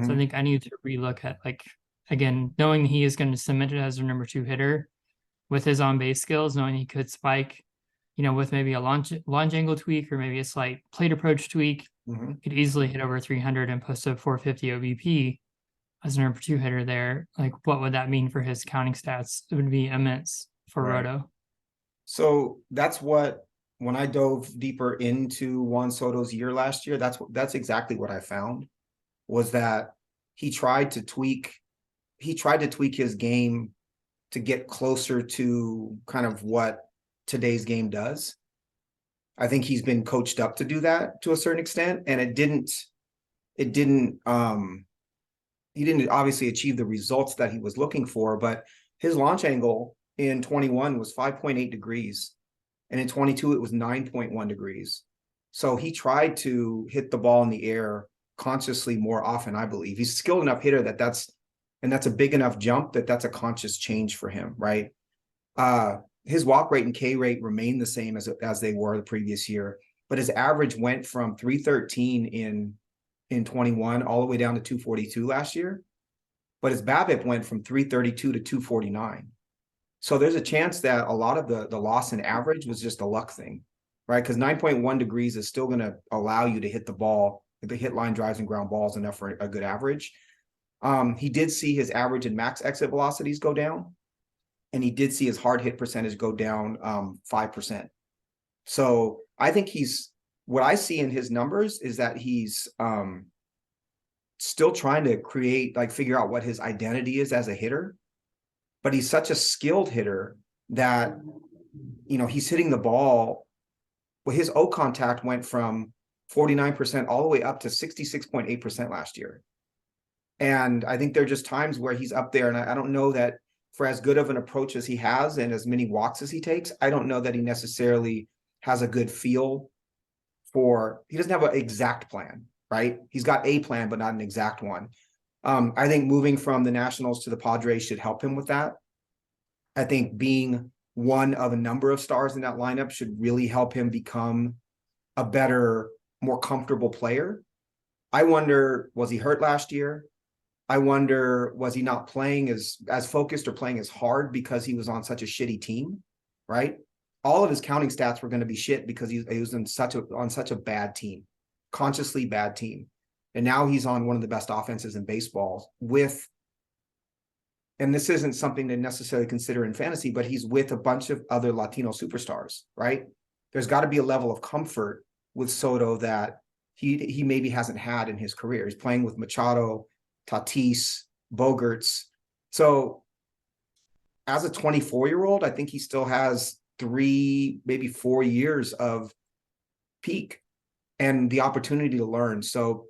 So I think I need to relook at, like, again, knowing he is going to cement it as a number 2 hitter with his on-base skills, knowing he could spike, with maybe a launch angle tweak or maybe a slight plate approach tweak, could easily hit over 300 and post a 450 OBP as a number 2 hitter there. Like, what would that mean for his counting stats? It would be immense for Roto.
So that's when I dove deeper into Juan Soto's year last year, that's exactly what I found, was that he tried to tweak his game to get closer to kind of what today's game does. I think he's been coached up to do that to a certain extent, and he didn't obviously achieve the results that he was looking for, but his launch angle in 21 was 5.8 degrees, and in 22 it was 9.1 degrees. So he tried to hit the ball in the air consciously more often, I believe. He's a skilled enough hitter that's a big enough jump that's a conscious change for him, right? His walk rate and K rate remain the same as they were the previous year, but his average went from 313 in 21 all the way down to 242 last year. But his BABIP went from 332 to 249. So there's a chance that a lot of the loss in average was just a luck thing, right? Because 9.1 degrees is still going to allow you to hit the ball, the hit line drives and ground balls enough for a good average. He did see his average and max exit velocities go down, and he did see his hard hit percentage go down 5%. So I think what I see in his numbers is that he's still trying to figure out what his identity is as a hitter, but he's such a skilled hitter that he's hitting the ball. Well, his O contact went from 49% all the way up to 66.8% last year. And I think there are just times where he's up there, and I don't know that for as good of an approach as he has and as many walks as he takes, I don't know that he necessarily has a good feel for, he doesn't have an exact plan, right? He's got a plan, but not an exact one. I think moving from the Nationals to the Padres should help him with that. I think being one of a number of stars in that lineup should really help him become a better, more comfortable player. I wonder, was he hurt last year? I wonder, was he not playing as focused or playing as hard because he was on such a shitty team, right? All of his counting stats were going to be shit because he was on such a bad team, consciously bad team. And now he's on one of the best offenses in baseball with, and this isn't something to necessarily consider in fantasy, but he's with a bunch of other Latino superstars, right? There's got to be a level of comfort with Soto that he maybe hasn't had in his career. He's playing with Machado, Tatis, Bogarts. So as a 24-year-old, I think he still has 3, maybe 4 years of peak and the opportunity to learn. So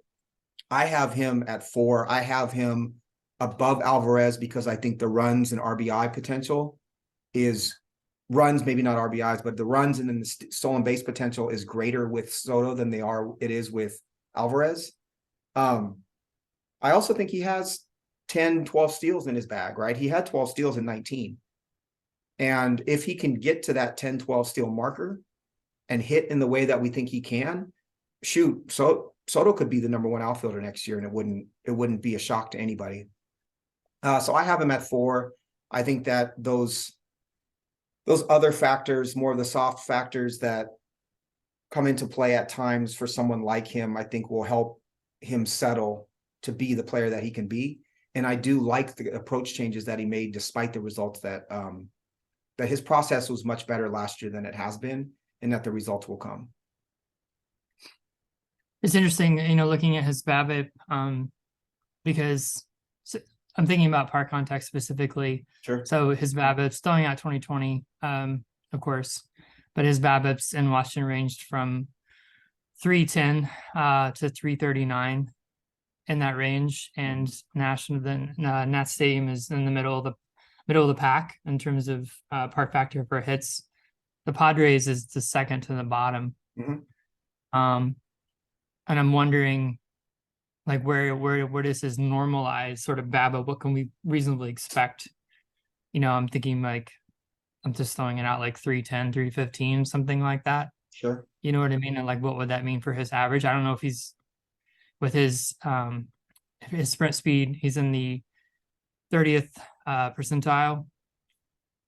I have him at 4. I have him above Alvarez because I think the runs and RBI potential is runs, maybe not RBIs, but the runs and then the stolen base potential is greater with Soto than it is with Alvarez. I also think he has 10, 12 steals in his bag, right? He had 12 steals in 19. And if he can get to that 10, 12 steal marker and hit in the way that we think he can, shoot, so Soto could be the number 1 outfielder next year, and it wouldn't be a shock to anybody. So I have him at 4. I think that those other factors, more of the soft factors that come into play at times for someone like him, I think will help him settle to be the player that he can be. And I do like the approach changes that he made, despite the results that his process was much better last year than it has been, and that the results will come.
It's interesting, looking at his BABIP, because I'm thinking about par contact specifically.
Sure.
So his BABIP's throwing out 2020, of course, but his BABIPs in Washington ranged from 310 to 339 in that range, and Nat Stadium is in the middle of the pack in terms of par factor for hits. The Padres is the second to the bottom.
Mm-hmm.
And I'm wondering, like, where does this normalize sort of BABIP? What can we reasonably expect? I'm thinking, like, I'm just throwing it out, like 310, 315, something like that.
Sure.
You know what I mean? And like, what would that mean for his average? I don't know if he's with his sprint speed, he's in the 30th percentile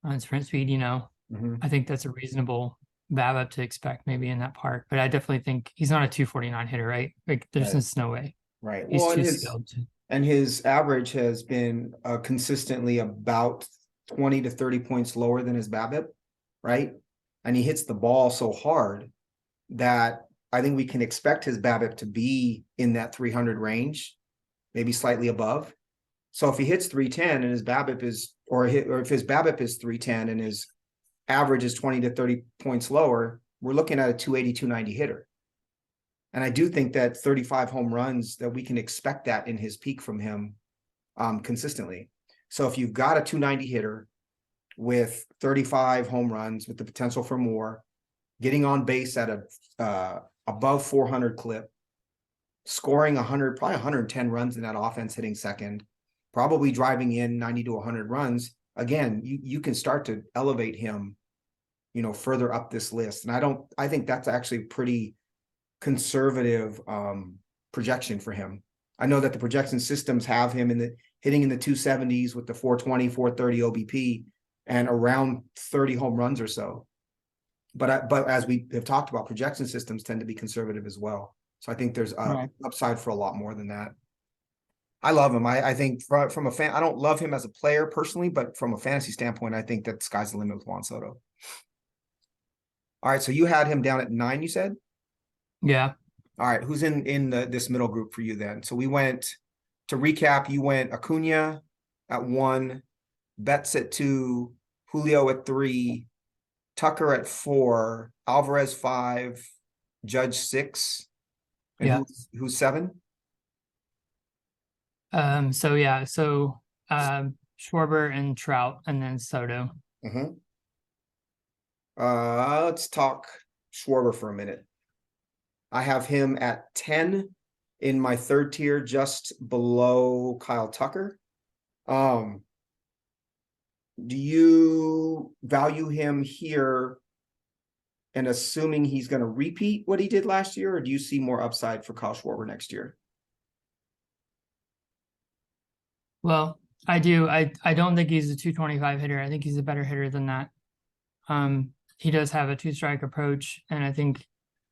on sprint speed.
Mm-hmm.
I think that's a reasonable BABIP to expect maybe in that park, but I definitely think he's not a 249 hitter, right? Like, there's just no way.
Right.
He's
Well,
too skilled.
And his average has been consistently about 20 to 30 points lower than his BABIP, right? And he hits the ball so hard that I think we can expect his BABIP to be in that 300 range, maybe slightly above. So if he hits 310 and his BABIP is, or if his BABIP is 310 and his average is 20 to 30 points lower, we're looking at a 280, 290 hitter. And I do think that 35 home runs, that we can expect that in his peak from him consistently. So if you've got a 290 hitter with 35 home runs with the potential for more, getting on base at a above 400 clip, scoring 100, probably 110 runs in that offense, hitting second, probably driving in 90 to 100 runs, again, you can start to elevate him, further up this list. And I think that's actually pretty conservative projection for him. I know that the projection systems have him hitting in the 270s with the 420, 430 OBP and around 30 home runs or so. But as we have talked about, projection systems tend to be conservative as well. So I think there's upside for a lot more than that. I love him. I think from a fan, I don't love him as a player personally, but from a fantasy standpoint, I think that the sky's the limit with Juan Soto. All right, so you had him down at 9, you said?
Yeah.
All right, who's in this middle group for you then? So we went, to recap, you went Acuna at 1, Betts at 2, Julio at 3, Tucker at 4, Alvarez 5, Judge 6, and
Yeah.
who's 7?
So Schwarber and Trout, and then Soto.
Mm-hmm. Let's talk Schwarber for a minute. I have him at 10 in my third tier, just below Kyle Tucker. Do you value him here and assuming he's going to repeat what he did last year, or do you see more upside for Kyle Schwarber next year?
Well, I do. I don't think he's a 225 hitter. I think he's a better hitter than that. He does have a 2-strike approach, and I think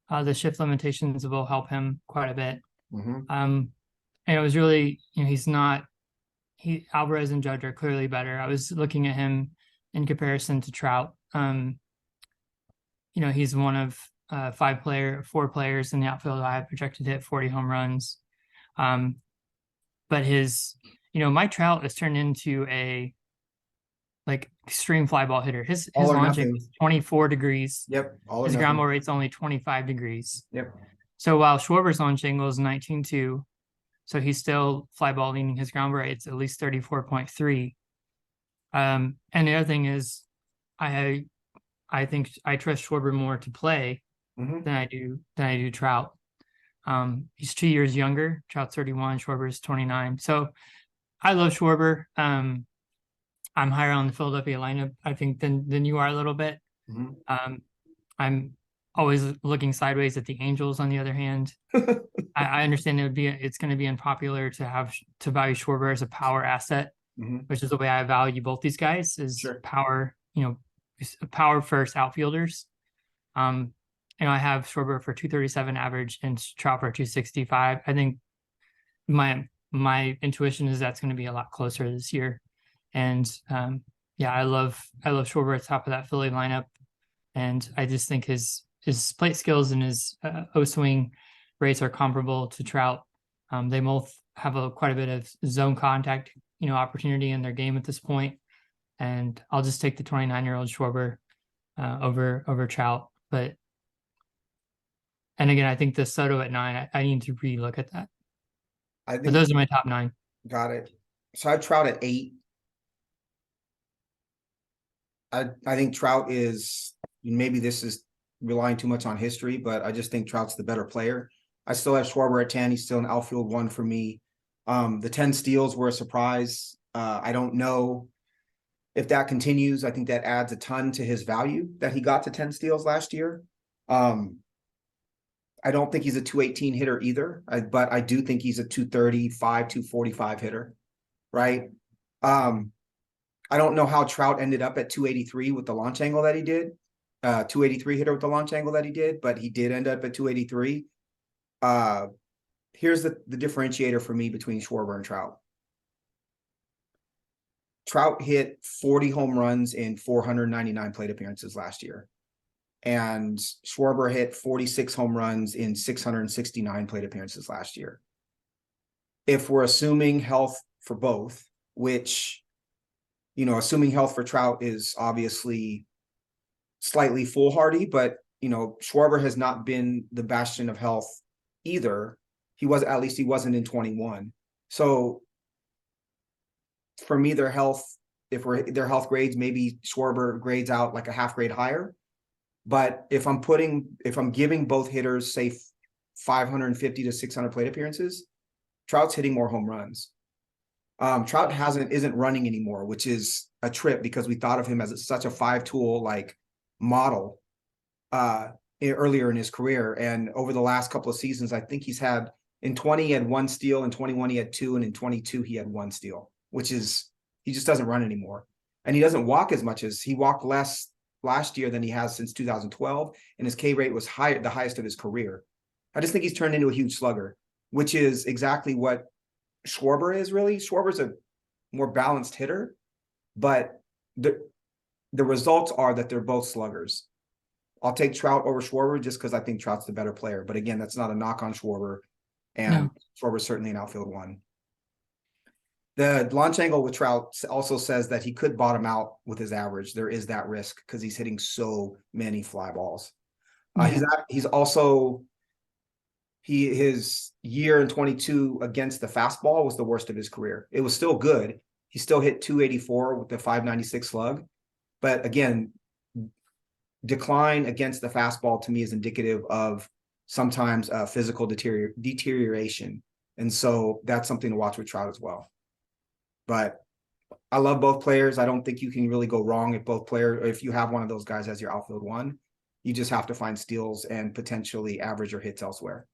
the shift limitations will help him quite a bit.
Mm-hmm.
And it was really, he's not. Alvarez and Judge are clearly better. I was looking at him in comparison to Trout. He's one of 4 players in the outfield I have projected to hit 40 home runs. But Mike Trout has turned into a extreme fly ball hitter. His launching is 24 degrees.
Yep.
His ground ball rate's only 25 degrees.
Yep.
So while Schwarber's launch angle is 19.2, so he's still fly ball leaning. His ground rate's at least 34.3. And the other thing is, I think I trust Schwarber more to play than I do Trout. He's 2 years younger. Trout's 31. Schwarber's 29. So I love Schwarber. I'm higher on the Philadelphia lineup, I think, than you are a little bit.
Mm-hmm.
I'm always looking sideways at the Angels. On the other hand, I understand it's going to be unpopular to value Schwarber as a power asset, which is the way I value both these guys is power. Power first outfielders. I have Schwarber for 237 average and Trout for 265. I think my intuition is that's going to be a lot closer this year. And I love Schwarber at the top of that Philly lineup, and I just think his plate skills and his O-swing rates are comparable to Trout. They both have quite a bit of zone contact, opportunity in their game at this point. And I'll just take the 29-year-old Schwarber over Trout. And again, I think the Soto at 9, I need to relook at that. But those are my top 9.
Got it. So I have Trout at 8. I think Trout is, maybe this is relying too much on history, but I just think Trout's the better player. I still have Schwarber at 10. He's still an outfield 1 for me. The 10 steals were a surprise. I don't know if that continues. I think that adds a ton to his value that he got to 10 steals last year. I don't think he's a 218 hitter either, but I do think he's a 235, 245 hitter, right? I don't know how Trout ended up at 283 with the launch angle that he did. 283 hitter with the launch angle that he did, but he did end up at 283. Here's the differentiator for me between Schwarber and Trout. Trout hit 40 home runs in 499 plate appearances last year. And Schwarber hit 46 home runs in 669 plate appearances last year. If we're assuming health for both, which, assuming health for Trout is obviously slightly foolhardy, but, Schwarber has not been the bastion of health either. He wasn't in 21. So for me, their health grades, maybe Schwarber grades out like a half grade higher. But if I'm giving both hitters, say 550 to 600 plate appearances, Trout's hitting more home runs. Trout isn't running anymore, which is a trip because we thought of him as such a 5-tool model earlier in his career. And over the last couple of seasons, I think he's had, in 20 he had 1 steal, in 21 he had 2, and in 22 he had 1 steal, which is, he just doesn't run anymore. And he doesn't walk as much as he walked less last year than he has since 2012, and his K rate was higher, the highest of his career. I just think he's turned into a huge slugger, which is exactly what Schwarber is. Really, Schwarber's a more balanced hitter, but the results are that they're both sluggers. I'll take Trout over Schwarber just because I think Trout's the better player. But again, that's not a knock on Schwarber, and Schwarber's certainly an outfield 1. The launch angle with Trout also says that he could bottom out with his average. There is that risk because he's hitting so many fly balls. He's also his year in 22 against the fastball was the worst of his career. It was still good. He still hit 284 with the 596 slug, but again, decline against the fastball to me is indicative of sometimes physical deterioration, and so that's something to watch with Trout as well. But I love both players. I don't think you can really go wrong if both players, or if you have one of those guys as your outfield one. You just have to find steals and potentially average or hits elsewhere.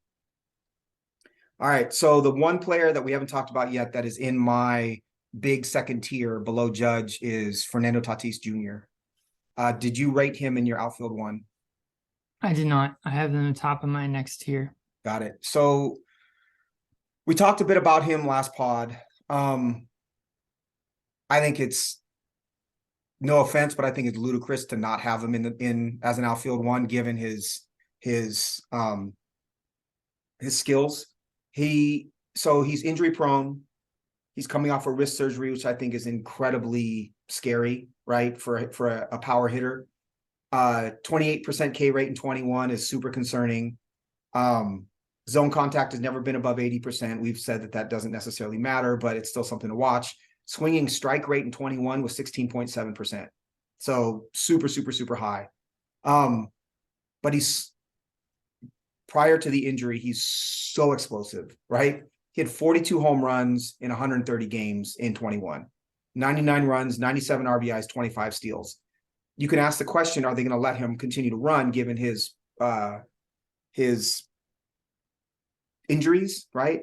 All right, so the one player that we haven't talked about yet that is in my big second tier below Judge is Fernando Tatis Jr. Did you rate him in your outfield one?
I did not. I have them at the top of my next tier.
Got it. So we talked a bit about him last pod. I think it's, no offense, but I think it's ludicrous to not have him in as an outfield one, given his skills. He's injury prone. He's coming off a wrist surgery, which I think is incredibly scary, right? For a power hitter. 28% K rate in 21 is super concerning. Zone contact has never been above 80%. We've said that doesn't necessarily matter, but it's still something to watch. Swinging strike rate in 21 was 16.7%. So super, super, super high. But prior to the injury, he's so explosive, right? He had 42 home runs in 130 games in 21, 99 runs, 97 RBIs, 25 steals. You can ask the question, are they going to let him continue to run given his injuries, right?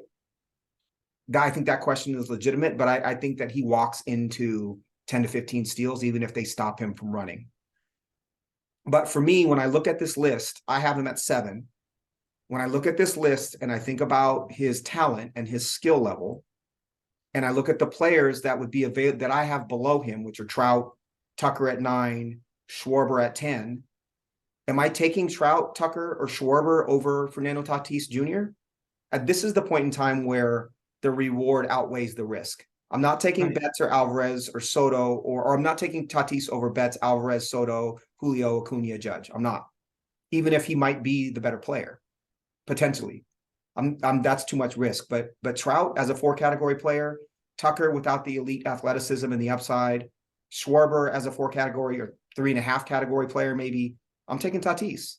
I think that question is legitimate, but I think that he walks into 10 to 15 steals, even if they stop him from running. But for me, when I look at this list, I have him at 7. When I look at this list and I think about his talent and his skill level, and I look at the players that would be available that I have below him, which are Trout, Tucker at 9, Schwarber at 10. Am I taking Trout, Tucker, or Schwarber over Fernando Tatis Jr.? This is the point in time where the reward outweighs the risk. I'm not taking Betts or Alvarez or Soto, or I'm not taking Tatis over Betts, Alvarez, Soto, Julio, Acuna, Judge. I'm not. Even if he might be the better player, potentially. That's too much risk. But Trout as a 4-category player, Tucker without the elite athleticism and the upside, Schwarber as a 4-category or 3.5-category player, maybe. I'm taking Tatis.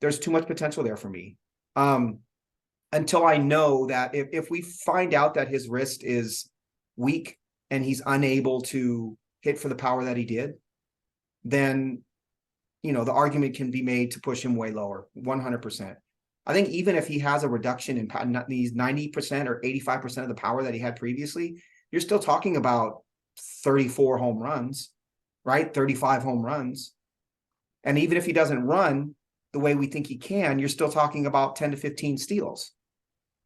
There's too much potential there for me. Until I know that if we find out that his wrist is weak and he's unable to hit for the power that he did, then, the argument can be made to push him way lower, 100%. I think even if he has a reduction in these 90% or 85% of the power that he had previously, you're still talking about 34 home runs, right? 35 home runs. And even if he doesn't run the way we think he can, you're still talking about 10 to 15 steals.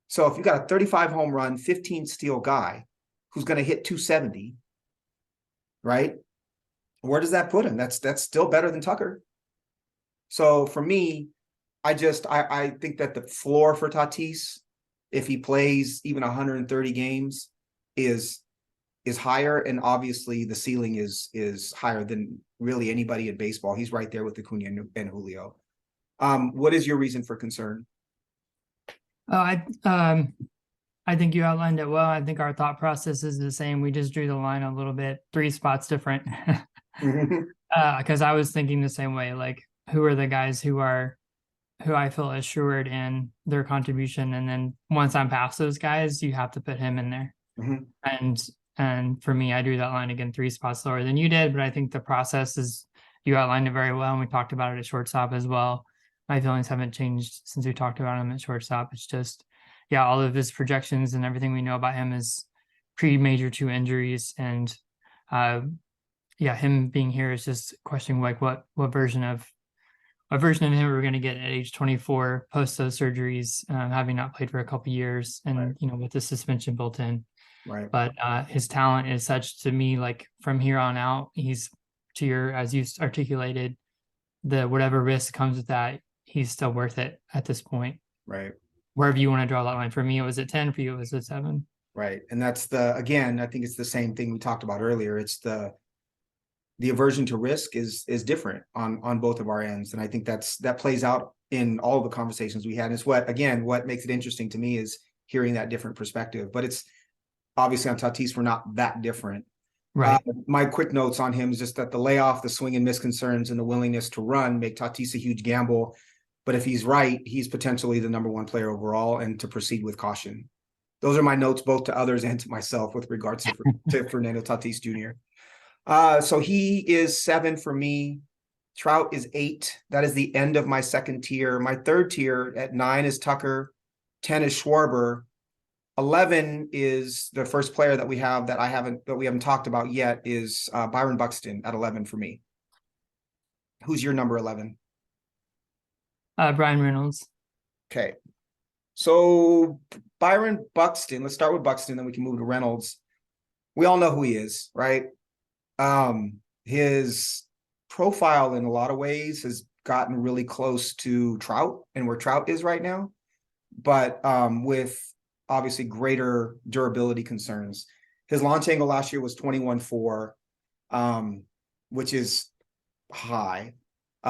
So if you got a 35 home run, 15 steal guy who's going to hit 270, right? Where does that put him? That's still better than Tucker. So for me, I think that the floor for Tatis, if he plays even 130 games, is higher, and obviously the ceiling is higher than really anybody in baseball. He's right there with Acuna and Julio. What is your reason for concern?
I think you outlined it well. I think our thought process is the same. We just drew the line a little bit, 3 spots different. Because I was thinking the same way. Like, who are the guys who I feel assured in their contribution, and then once I'm past those guys, you have to put him in there. And for me, I drew that line again 3 spots lower than you did, but I think the process is, you outlined it very well, and we talked about it at shortstop as well. My feelings haven't changed since we talked about him at shortstop. It's just, all of his projections and everything we know about him is pre-major 2 injuries, and him being here is just questioning like what version of him we're going to get at age 24 post those surgeries, having not played for a couple years, and with the suspension built in.
Right.
But his talent is such, to me, like from here on out, he's as you articulated, whatever risk comes with that, he's still worth it at this point.
Right.
Wherever you want to draw that line. For me, it was at 10. For you, it was at 7.
Right. And that's again, I think it's the same thing we talked about earlier. It's the aversion to risk is different on both of our ends. And I think that plays out in all the conversations we had. And it's what makes it interesting to me is hearing that different perspective. But it's obviously on Tatis, we're not that different.
Right.
My quick notes on him is just that the layoff, the swing and miss concerns, and the willingness to run make Tatis a huge gamble. But if he's right, he's potentially the number one player overall, and to proceed with caution. Those are my notes, both to others and to myself, with regards to Fernando Tatis Jr. So he is 7 for me. Trout is 8. That is the end of my second tier. My third tier at 9 is Tucker. 10 is Schwarber. 11 is the first player that we haven't talked about yet is Byron Buxton at 11 for me. Who's your number 11?
Brian Reynolds.
Okay. So Byron Buxton, let's start with Buxton, then we can move to Reynolds. We all know who he is, right? His profile in a lot of ways has gotten really close to Trout and where Trout is right now, but with obviously greater durability concerns. His launch angle last year was 21.4, which is high.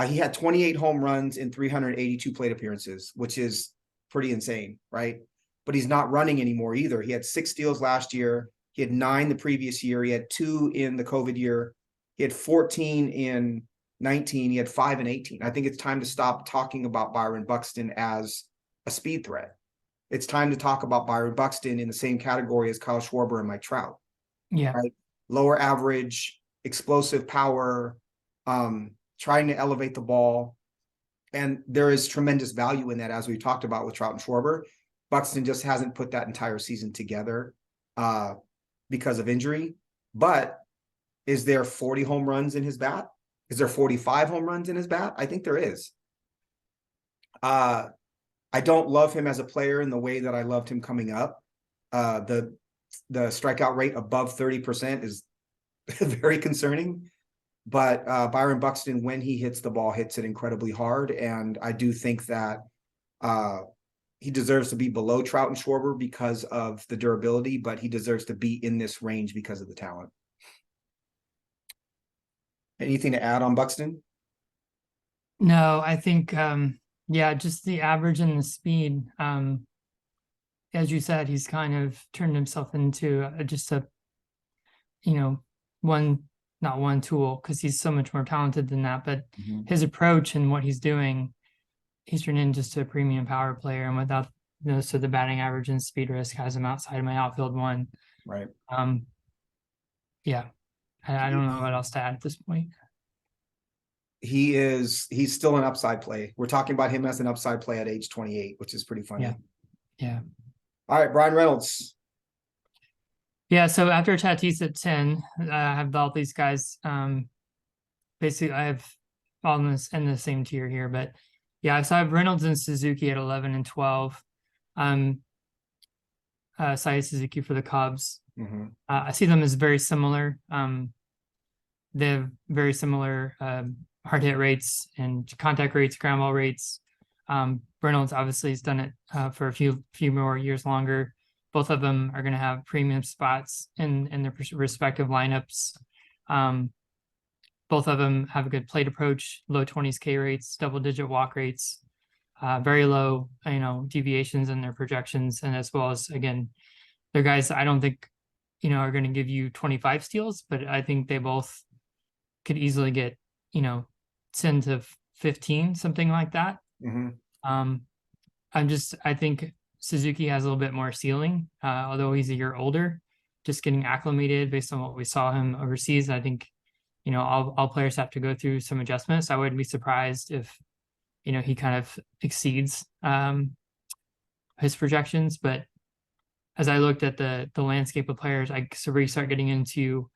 He had 28 home runs in 382 plate appearances, which is pretty insane, right? But he's not running anymore either. He had 6 steals last year. He had 9 the previous year. He had 2 in the COVID year. He had 14 in 19. He had 5 in 18. I think it's time to stop talking about Byron Buxton as a speed threat. It's time to talk about Byron Buxton in the same category as Kyle Schwarber and Mike Trout.
Yeah.
Right? Lower average, explosive power, trying to elevate the ball. And there is tremendous value in that, as we talked about with Trout and Schwarber. Buxton just hasn't put that entire season together because of injury. But is there 40 home runs in his bat? Is there 45 home runs in his bat? I think there is. I don't love him as a player in the way that I loved him coming up. The strikeout rate above 30% is very concerning. But Byron Buxton, when he hits the ball, hits it incredibly hard. And I do think that he deserves to be below Trout and Schwarber because of the durability, but he deserves to be in this range because of the talent. Anything to add on Buxton?
No, I think just the average and the speed. As you said, he's kind of turned himself into just a, not one tool, because he's so much more talented than that. But his approach and what he's doing, he's turned into just a premium power player. And without so the batting average and speed risk has him outside of my outfield one.
Right.
Yeah. I don't know what else to add at this point.
He's still an upside play. We're talking about him as an upside play at age 28, which is pretty funny.
Yeah.
All right, Brian Reynolds.
Yeah, so after Tatis at 10, I have all these guys. Basically, I have all in the same tier here, but yeah, so I have Reynolds and Suzuki at 11 and 12. Sai Suzuki for the Cubs. I see them as very similar. They have very similar hard hit rates and contact rates, ground ball rates. Reynolds obviously has done it for a few more years longer. Both of them are going to have premium spots in their respective lineups. Both of them have a good plate approach, low 20s K rates, double-digit walk rates, very low, deviations in their projections, and as well as, again, they're guys I don't think, are going to give you 25 steals, but I think they both could easily get, 10 to 15, something like that. I think Suzuki has a little bit more ceiling, although he's a year older, just getting acclimated based on what we saw him overseas. I think, all players have to go through some adjustments. I wouldn't be surprised if, he kind of exceeds his projections. But as I looked at the landscape of players, I really start getting into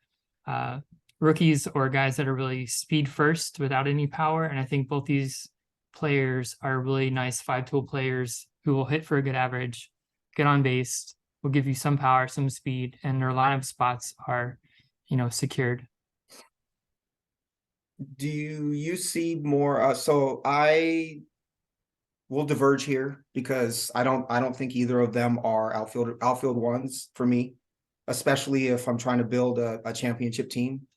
rookies or guys that are really speed first without any power. And I think both these players are really nice 5-tool players who will hit for a good average, get on base, will give you some power, some speed, and their lineup spots are, secured.
Do you see more? So I we'll diverge here because I don't think either of them are outfield ones for me, especially if I'm trying to build a championship team.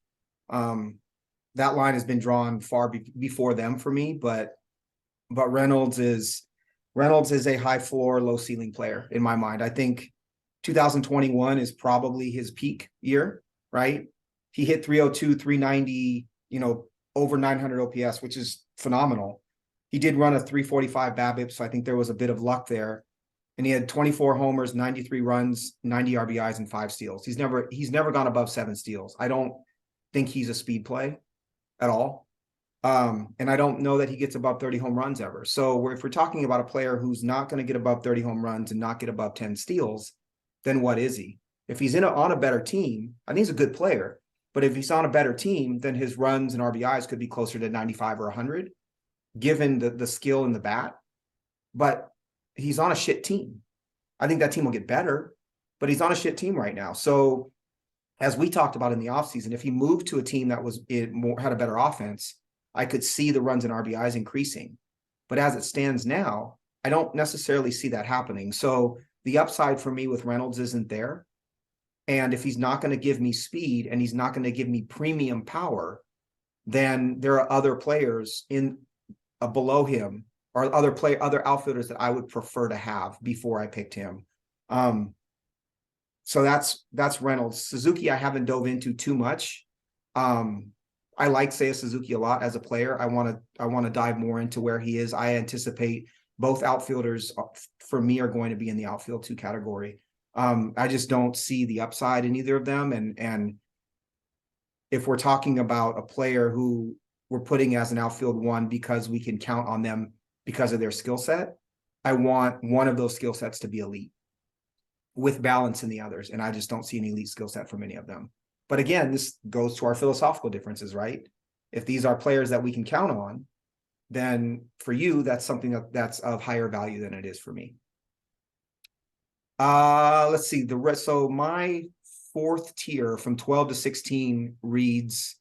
That line has been drawn far before them for me, but Reynolds is a high floor, low ceiling player in my mind. I think 2021 is probably his peak year, right? He hit 302, 390, over 900 OPS, which is phenomenal. He did run a 345 BABIP, so I think there was a bit of luck there. And he had 24 homers, 93 runs, 90 RBIs, and 5 steals. He's never gone above 7 steals. I don't think he's a speed play at all. And I don't know that he gets above 30 home runs ever. So if we're talking about a player who's not going to get above 30 home runs and not get above 10 steals, then what is he? If he's on a better team, I think he's a good player. But if he's on a better team, then his runs and RBIs could be closer to 95 or 100, given the skill in the bat. But he's on a shit team. I think that team will get better, but he's on a shit team right now. So as we talked about in the offseason, if he moved to a team that had a better offense, I could see the runs and RBIs increasing. But as it stands now, I don't necessarily see that happening. So the upside for me with Reynolds isn't there. And if he's not going to give me speed and he's not going to give me premium power, then there are other players below him or other outfielders that I would prefer to have before I picked him. So that's Reynolds. Suzuki I haven't dove into too much. I like Seiya Suzuki a lot as a player. I want to dive more into where he is. I anticipate both outfielders for me are going to be in the outfield 2 category. I just don't see the upside in either of them. And if we're talking about a player who we're putting as an outfield 1 because we can count on them because of their skill set, I want one of those skill sets to be elite with balance in the others. And I just don't see an elite skill set from any of them. But again, this goes to our philosophical differences, right? If these are players that we can count on, then for you, that's something that's of higher value than it is for me. Let's see the rest. So my 4th tier from 12 to 16 reads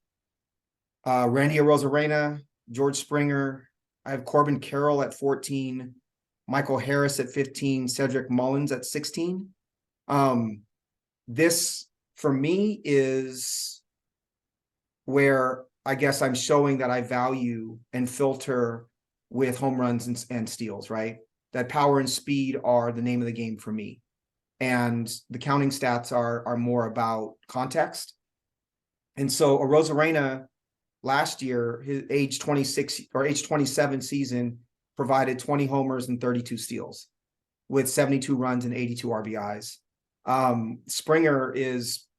Randy Arozarena, George Springer. I have Corbin Carroll at 14, Michael Harris at 15, Cedric Mullins at 16. This for me is where I guess I'm showing that I value and filter with home runs and steals, right? That power and speed are the name of the game for me. And the counting stats are more about context. And so Arozarena last year, his age 26 or age 27 season provided 20 homers and 32 steals with 72 runs and 82 RBIs. Springer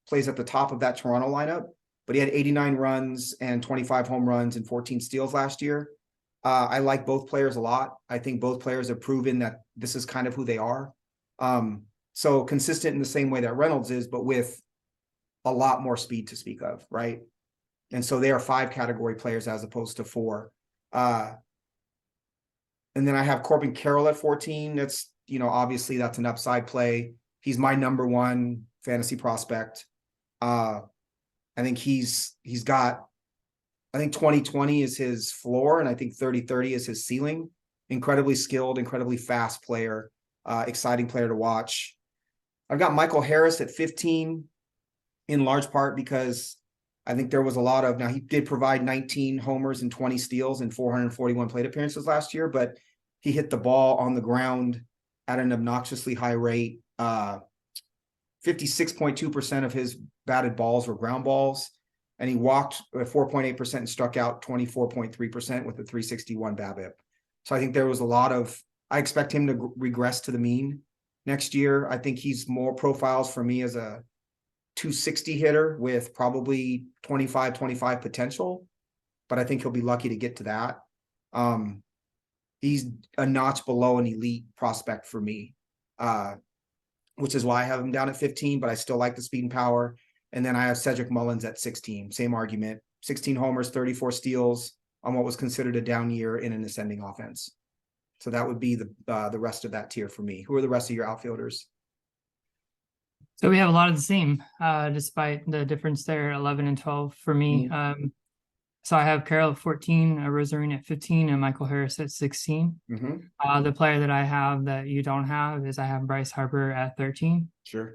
plays at the top of that Toronto lineup, but he had 89 runs and 25 home runs and 14 steals last year. I like both players a lot. I think both players have proven that this is kind of who they are. So consistent in the same way that Reynolds is, but with a lot more speed to speak of, right? And so they are 5 category players as opposed to 4. And then I have Corbin Carroll at 14. That's, obviously that's an upside play. He's my number 1 fantasy prospect. I think he's got, I think 2020 is his floor, and I think 30-30 is his ceiling. Incredibly skilled, incredibly fast player, exciting player to watch. I've got Michael Harris at 15, in large part because I think there was a lot of, now he did provide 19 homers and 20 steals and 441 plate appearances last year, but he hit the ball on the ground at an obnoxiously high rate. 56.2% of his batted balls were ground balls, and he walked 4.8% and struck out 24.3% with a 361 BABIP. So I think there was a lot of, I expect him to regress to the mean next year. I think he's more profiles for me as a 260 hitter with probably 25 potential, but I think he'll be lucky to get to that. He's a notch below an elite prospect for me, which is why I have him down at 15, but I still like the speed and power. And then I have Cedric Mullins at 16, same argument, 16 homers, 34 steals on what was considered a down year in an ascending offense. So that would be the rest of that tier for me. Who are the rest of your outfielders?
So we have a lot of the same, despite the difference there, 11 and 12 for me. So I have Carroll at 14, Rosarina at 15, and Michael Harris at 16. The player that I have that you don't have is I have Bryce Harper at 13.
Sure.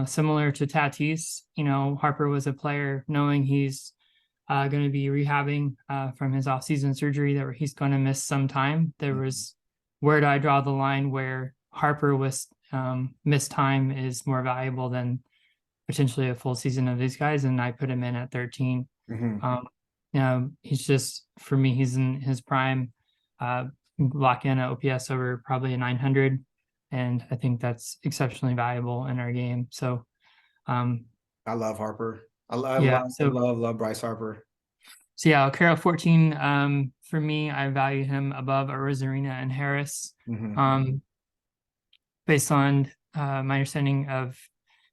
Similar to Tatis, Harper was a player knowing he's going to be rehabbing from his offseason surgery that he's going to miss some time. There was, where do I draw the line where Harper was missed time is more valuable than potentially a full season of these guys, and I put him in at 13. He's just, for me, he's in his prime. Lock in an OPS over probably a 900, and I think that's exceptionally valuable in our game. So
I love Harper. I love Bryce Harper.
So yeah, Carroll 14. For me, I value him above Rosarina and Harris. Based on my understanding of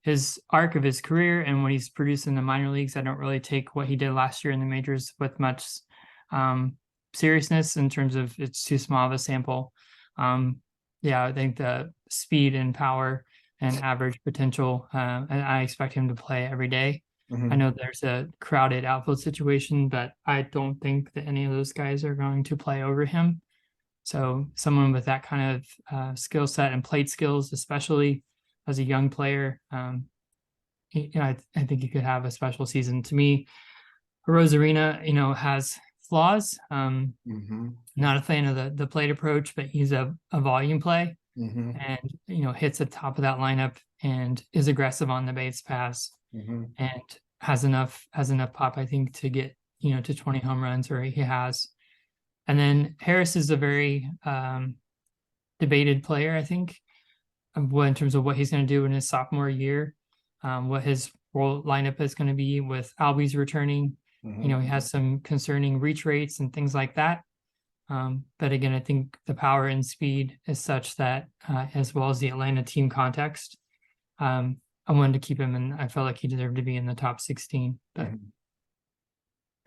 his arc of his career and what he's produced in the minor leagues, I don't really take what he did last year in the majors with much seriousness in terms of it's too small of a sample. I think the speed and power and average potential, and I expect him to play every day. I know there's a crowded outfield situation, but I don't think that any of those guys are going to play over him. So someone with that kind of skill set and plate skills, especially as a young player, I think he could have a special season. To me, Rosarina, has flaws. Not a fan of the plate approach, but he's a volume play, and hits the top of that lineup and is aggressive on the base pass, and has enough pop, I think, to get to 20 home runs, or he has. And then Harris is a very debated player, I think, in terms of what he's going to do in his sophomore year, what his role lineup is going to be with Albies returning. He has some concerning reach rates and things like that. But again, I think the power and speed is such that, as well as the Atlanta team context, I wanted to keep him, and I felt like he deserved to be in the top 16. But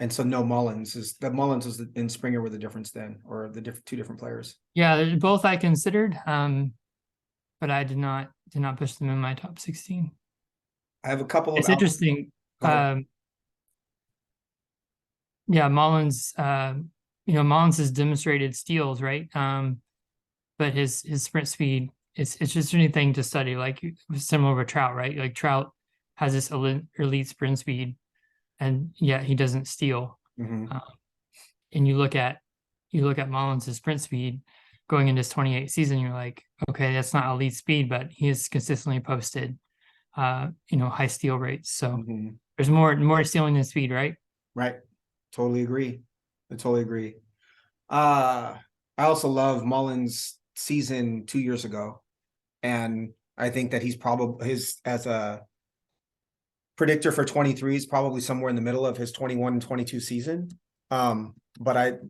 And so no Mullins was in Springer were the difference then, or the two different players.
Yeah, both I considered, but I did not push them in my top 16.
I have a couple of.
It's interesting. Mullins, Mullins has demonstrated steals, right? But his sprint speed, it's just anything to study. Like similar with Trout, right? Like Trout has this elite sprint speed, and yet he doesn't steal. And you look at Mullins' sprint speed going into his 28 season, you're like, okay, that's not elite speed, but he has consistently posted high steal rates. So there's more stealing than speed, right?
Right. Totally agree. I totally agree. I also love Mullins' season 2 years ago, and I think that he's probably as a predictor for 23 is probably somewhere in the middle of his 21 and 22 season. But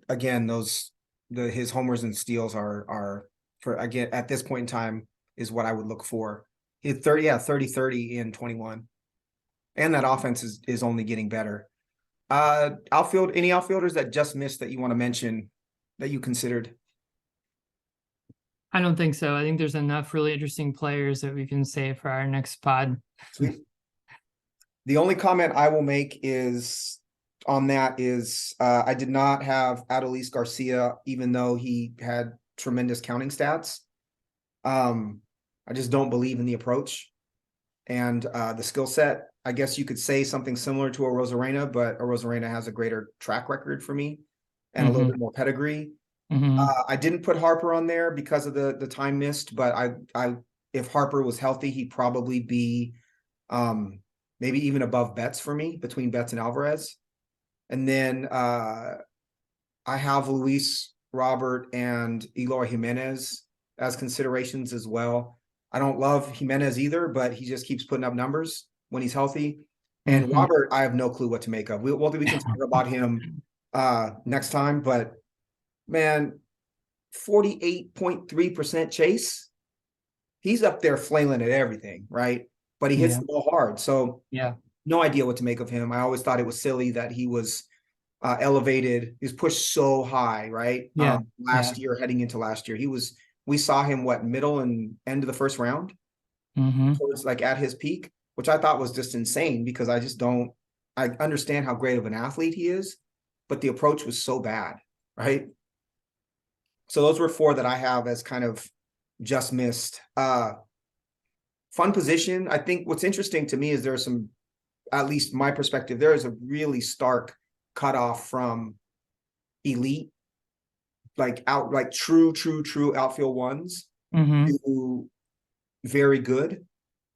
his homers and steals are for, again, at this point in time, is what I would look for. He had 30 in 21. And that offense is only getting better. Any outfielders that just missed that you want to mention that you considered?
I don't think so. I think there's enough really interesting players that we can save for our next pod.
Sweet. The only comment I will make is I did not have Adolis Garcia, even though he had tremendous counting stats. I just don't believe in the approach and the skill set. I guess you could say something similar to a Rosarena, but a Rosarena has a greater track record for me and a little bit more pedigree. I didn't put Harper on there because of the time missed, but if Harper was healthy, he'd probably be maybe even above Betts for me, between Betts and Alvarez. And then I have Luis Robert and Eloy Jimenez as considerations as well. I don't love Jimenez either, but he just keeps putting up numbers when he's healthy. And Robert, I have no clue what to make of. We can talk about him next time, but man, 48.3% chase. He's up there flailing at everything, right? But he hits the ball hard. So no idea what to make of him. I always thought it was silly that he was elevated. He was pushed so high, right? Last year, heading into last year, we saw him middle and end of the first round. Towards at his peak, which I thought was just insane because I understand how great of an athlete he is, but the approach was so bad, right? So those were 4 that I have as kind of just missed. Fun position. I think what's interesting to me is there are some, at least my perspective, there is a really stark cutoff from elite, like true outfield ones to very good.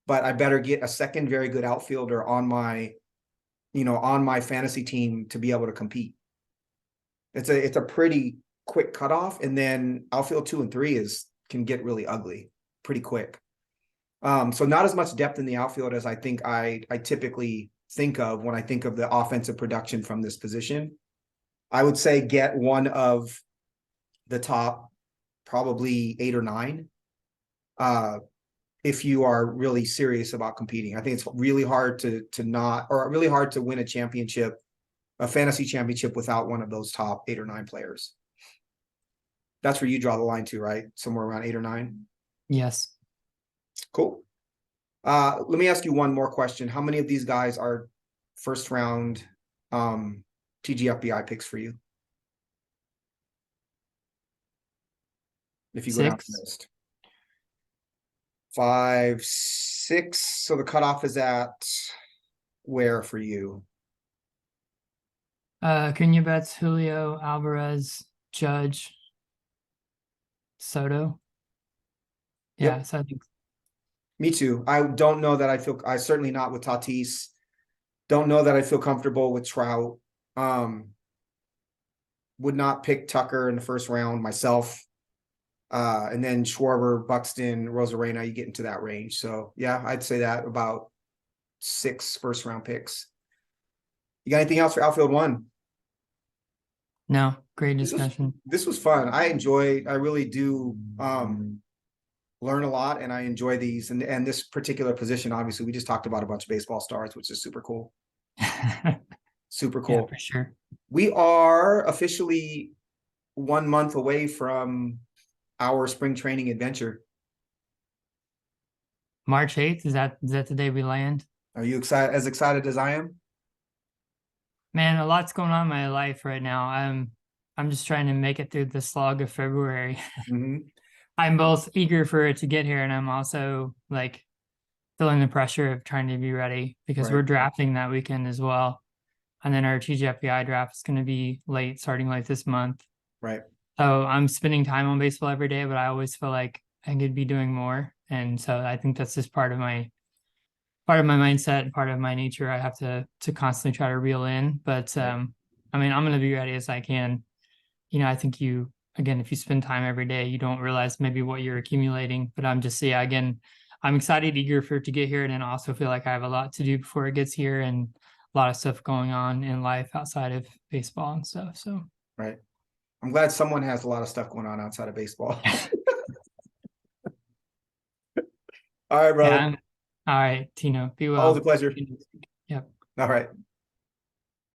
But I better get a second very good outfielder on my, on my fantasy team to be able to compete. It's a pretty quick cutoff, and then outfield 2 and 3 can get really ugly pretty quick. So not as much depth in the outfield as I think I typically think of when I think of the offensive production from this position. I would say get one of the top probably 8 or 9. If you are really serious about competing. I think it's really hard to really hard to win a fantasy championship without one of those top 8 or 9 players. That's where you draw the line too, right? Somewhere around 8 or 9.
Yes.
Cool. Let me ask you one more question. How many of these guys are first round TGFBI picks for you? If you go down the list. 5, 6. So the cutoff is at where for you?
Cunha, Betts, Julio, Alvarez, Judge, Soto. Yeah,
Yep.
so I think.
Me too. I don't know that I certainly not with Tatis. Don't know that I feel comfortable with Trout. Would not pick Tucker in the first round myself. And then Schwarber, Buxton, Rosarena, you get into that range. So yeah, I'd say that about 6 first round picks. You got anything else for outfield 1?
No, great discussion.
This was fun. I really do learn a lot, and I enjoy these. And this particular position, obviously, we just talked about a bunch of baseball stars, which is super cool. Super cool.
Yeah, for sure.
We are officially 1 month away from our spring training adventure.
March 8th, is that the day we land?
Are you as excited as I am?
Man, a lot's going on in my life right now. I'm just trying to make it through the slog of February. I'm both eager for it to get here, and I'm also like feeling the pressure of trying to be ready because we're drafting that weekend as well. And then our TGFBI draft is going to be starting late this month.
Right.
So I'm spending time on baseball every day, but I always feel like I could be doing more. And so I think that's just part of my mindset, part of my nature. I have to constantly try to reel in. But I mean, I'm going to be ready as I can. I think if you spend time every day, you don't realize maybe what you're accumulating. But I'm excited, eager for it to get here. And then also feel like I have a lot to do before it gets here, and a lot of stuff going on in life outside of baseball and stuff. So
right. I'm glad someone has a lot of stuff going on outside of baseball. All right, brother.
Yeah, all right, Tino. Be well.
Always a pleasure.
Yep.
All right.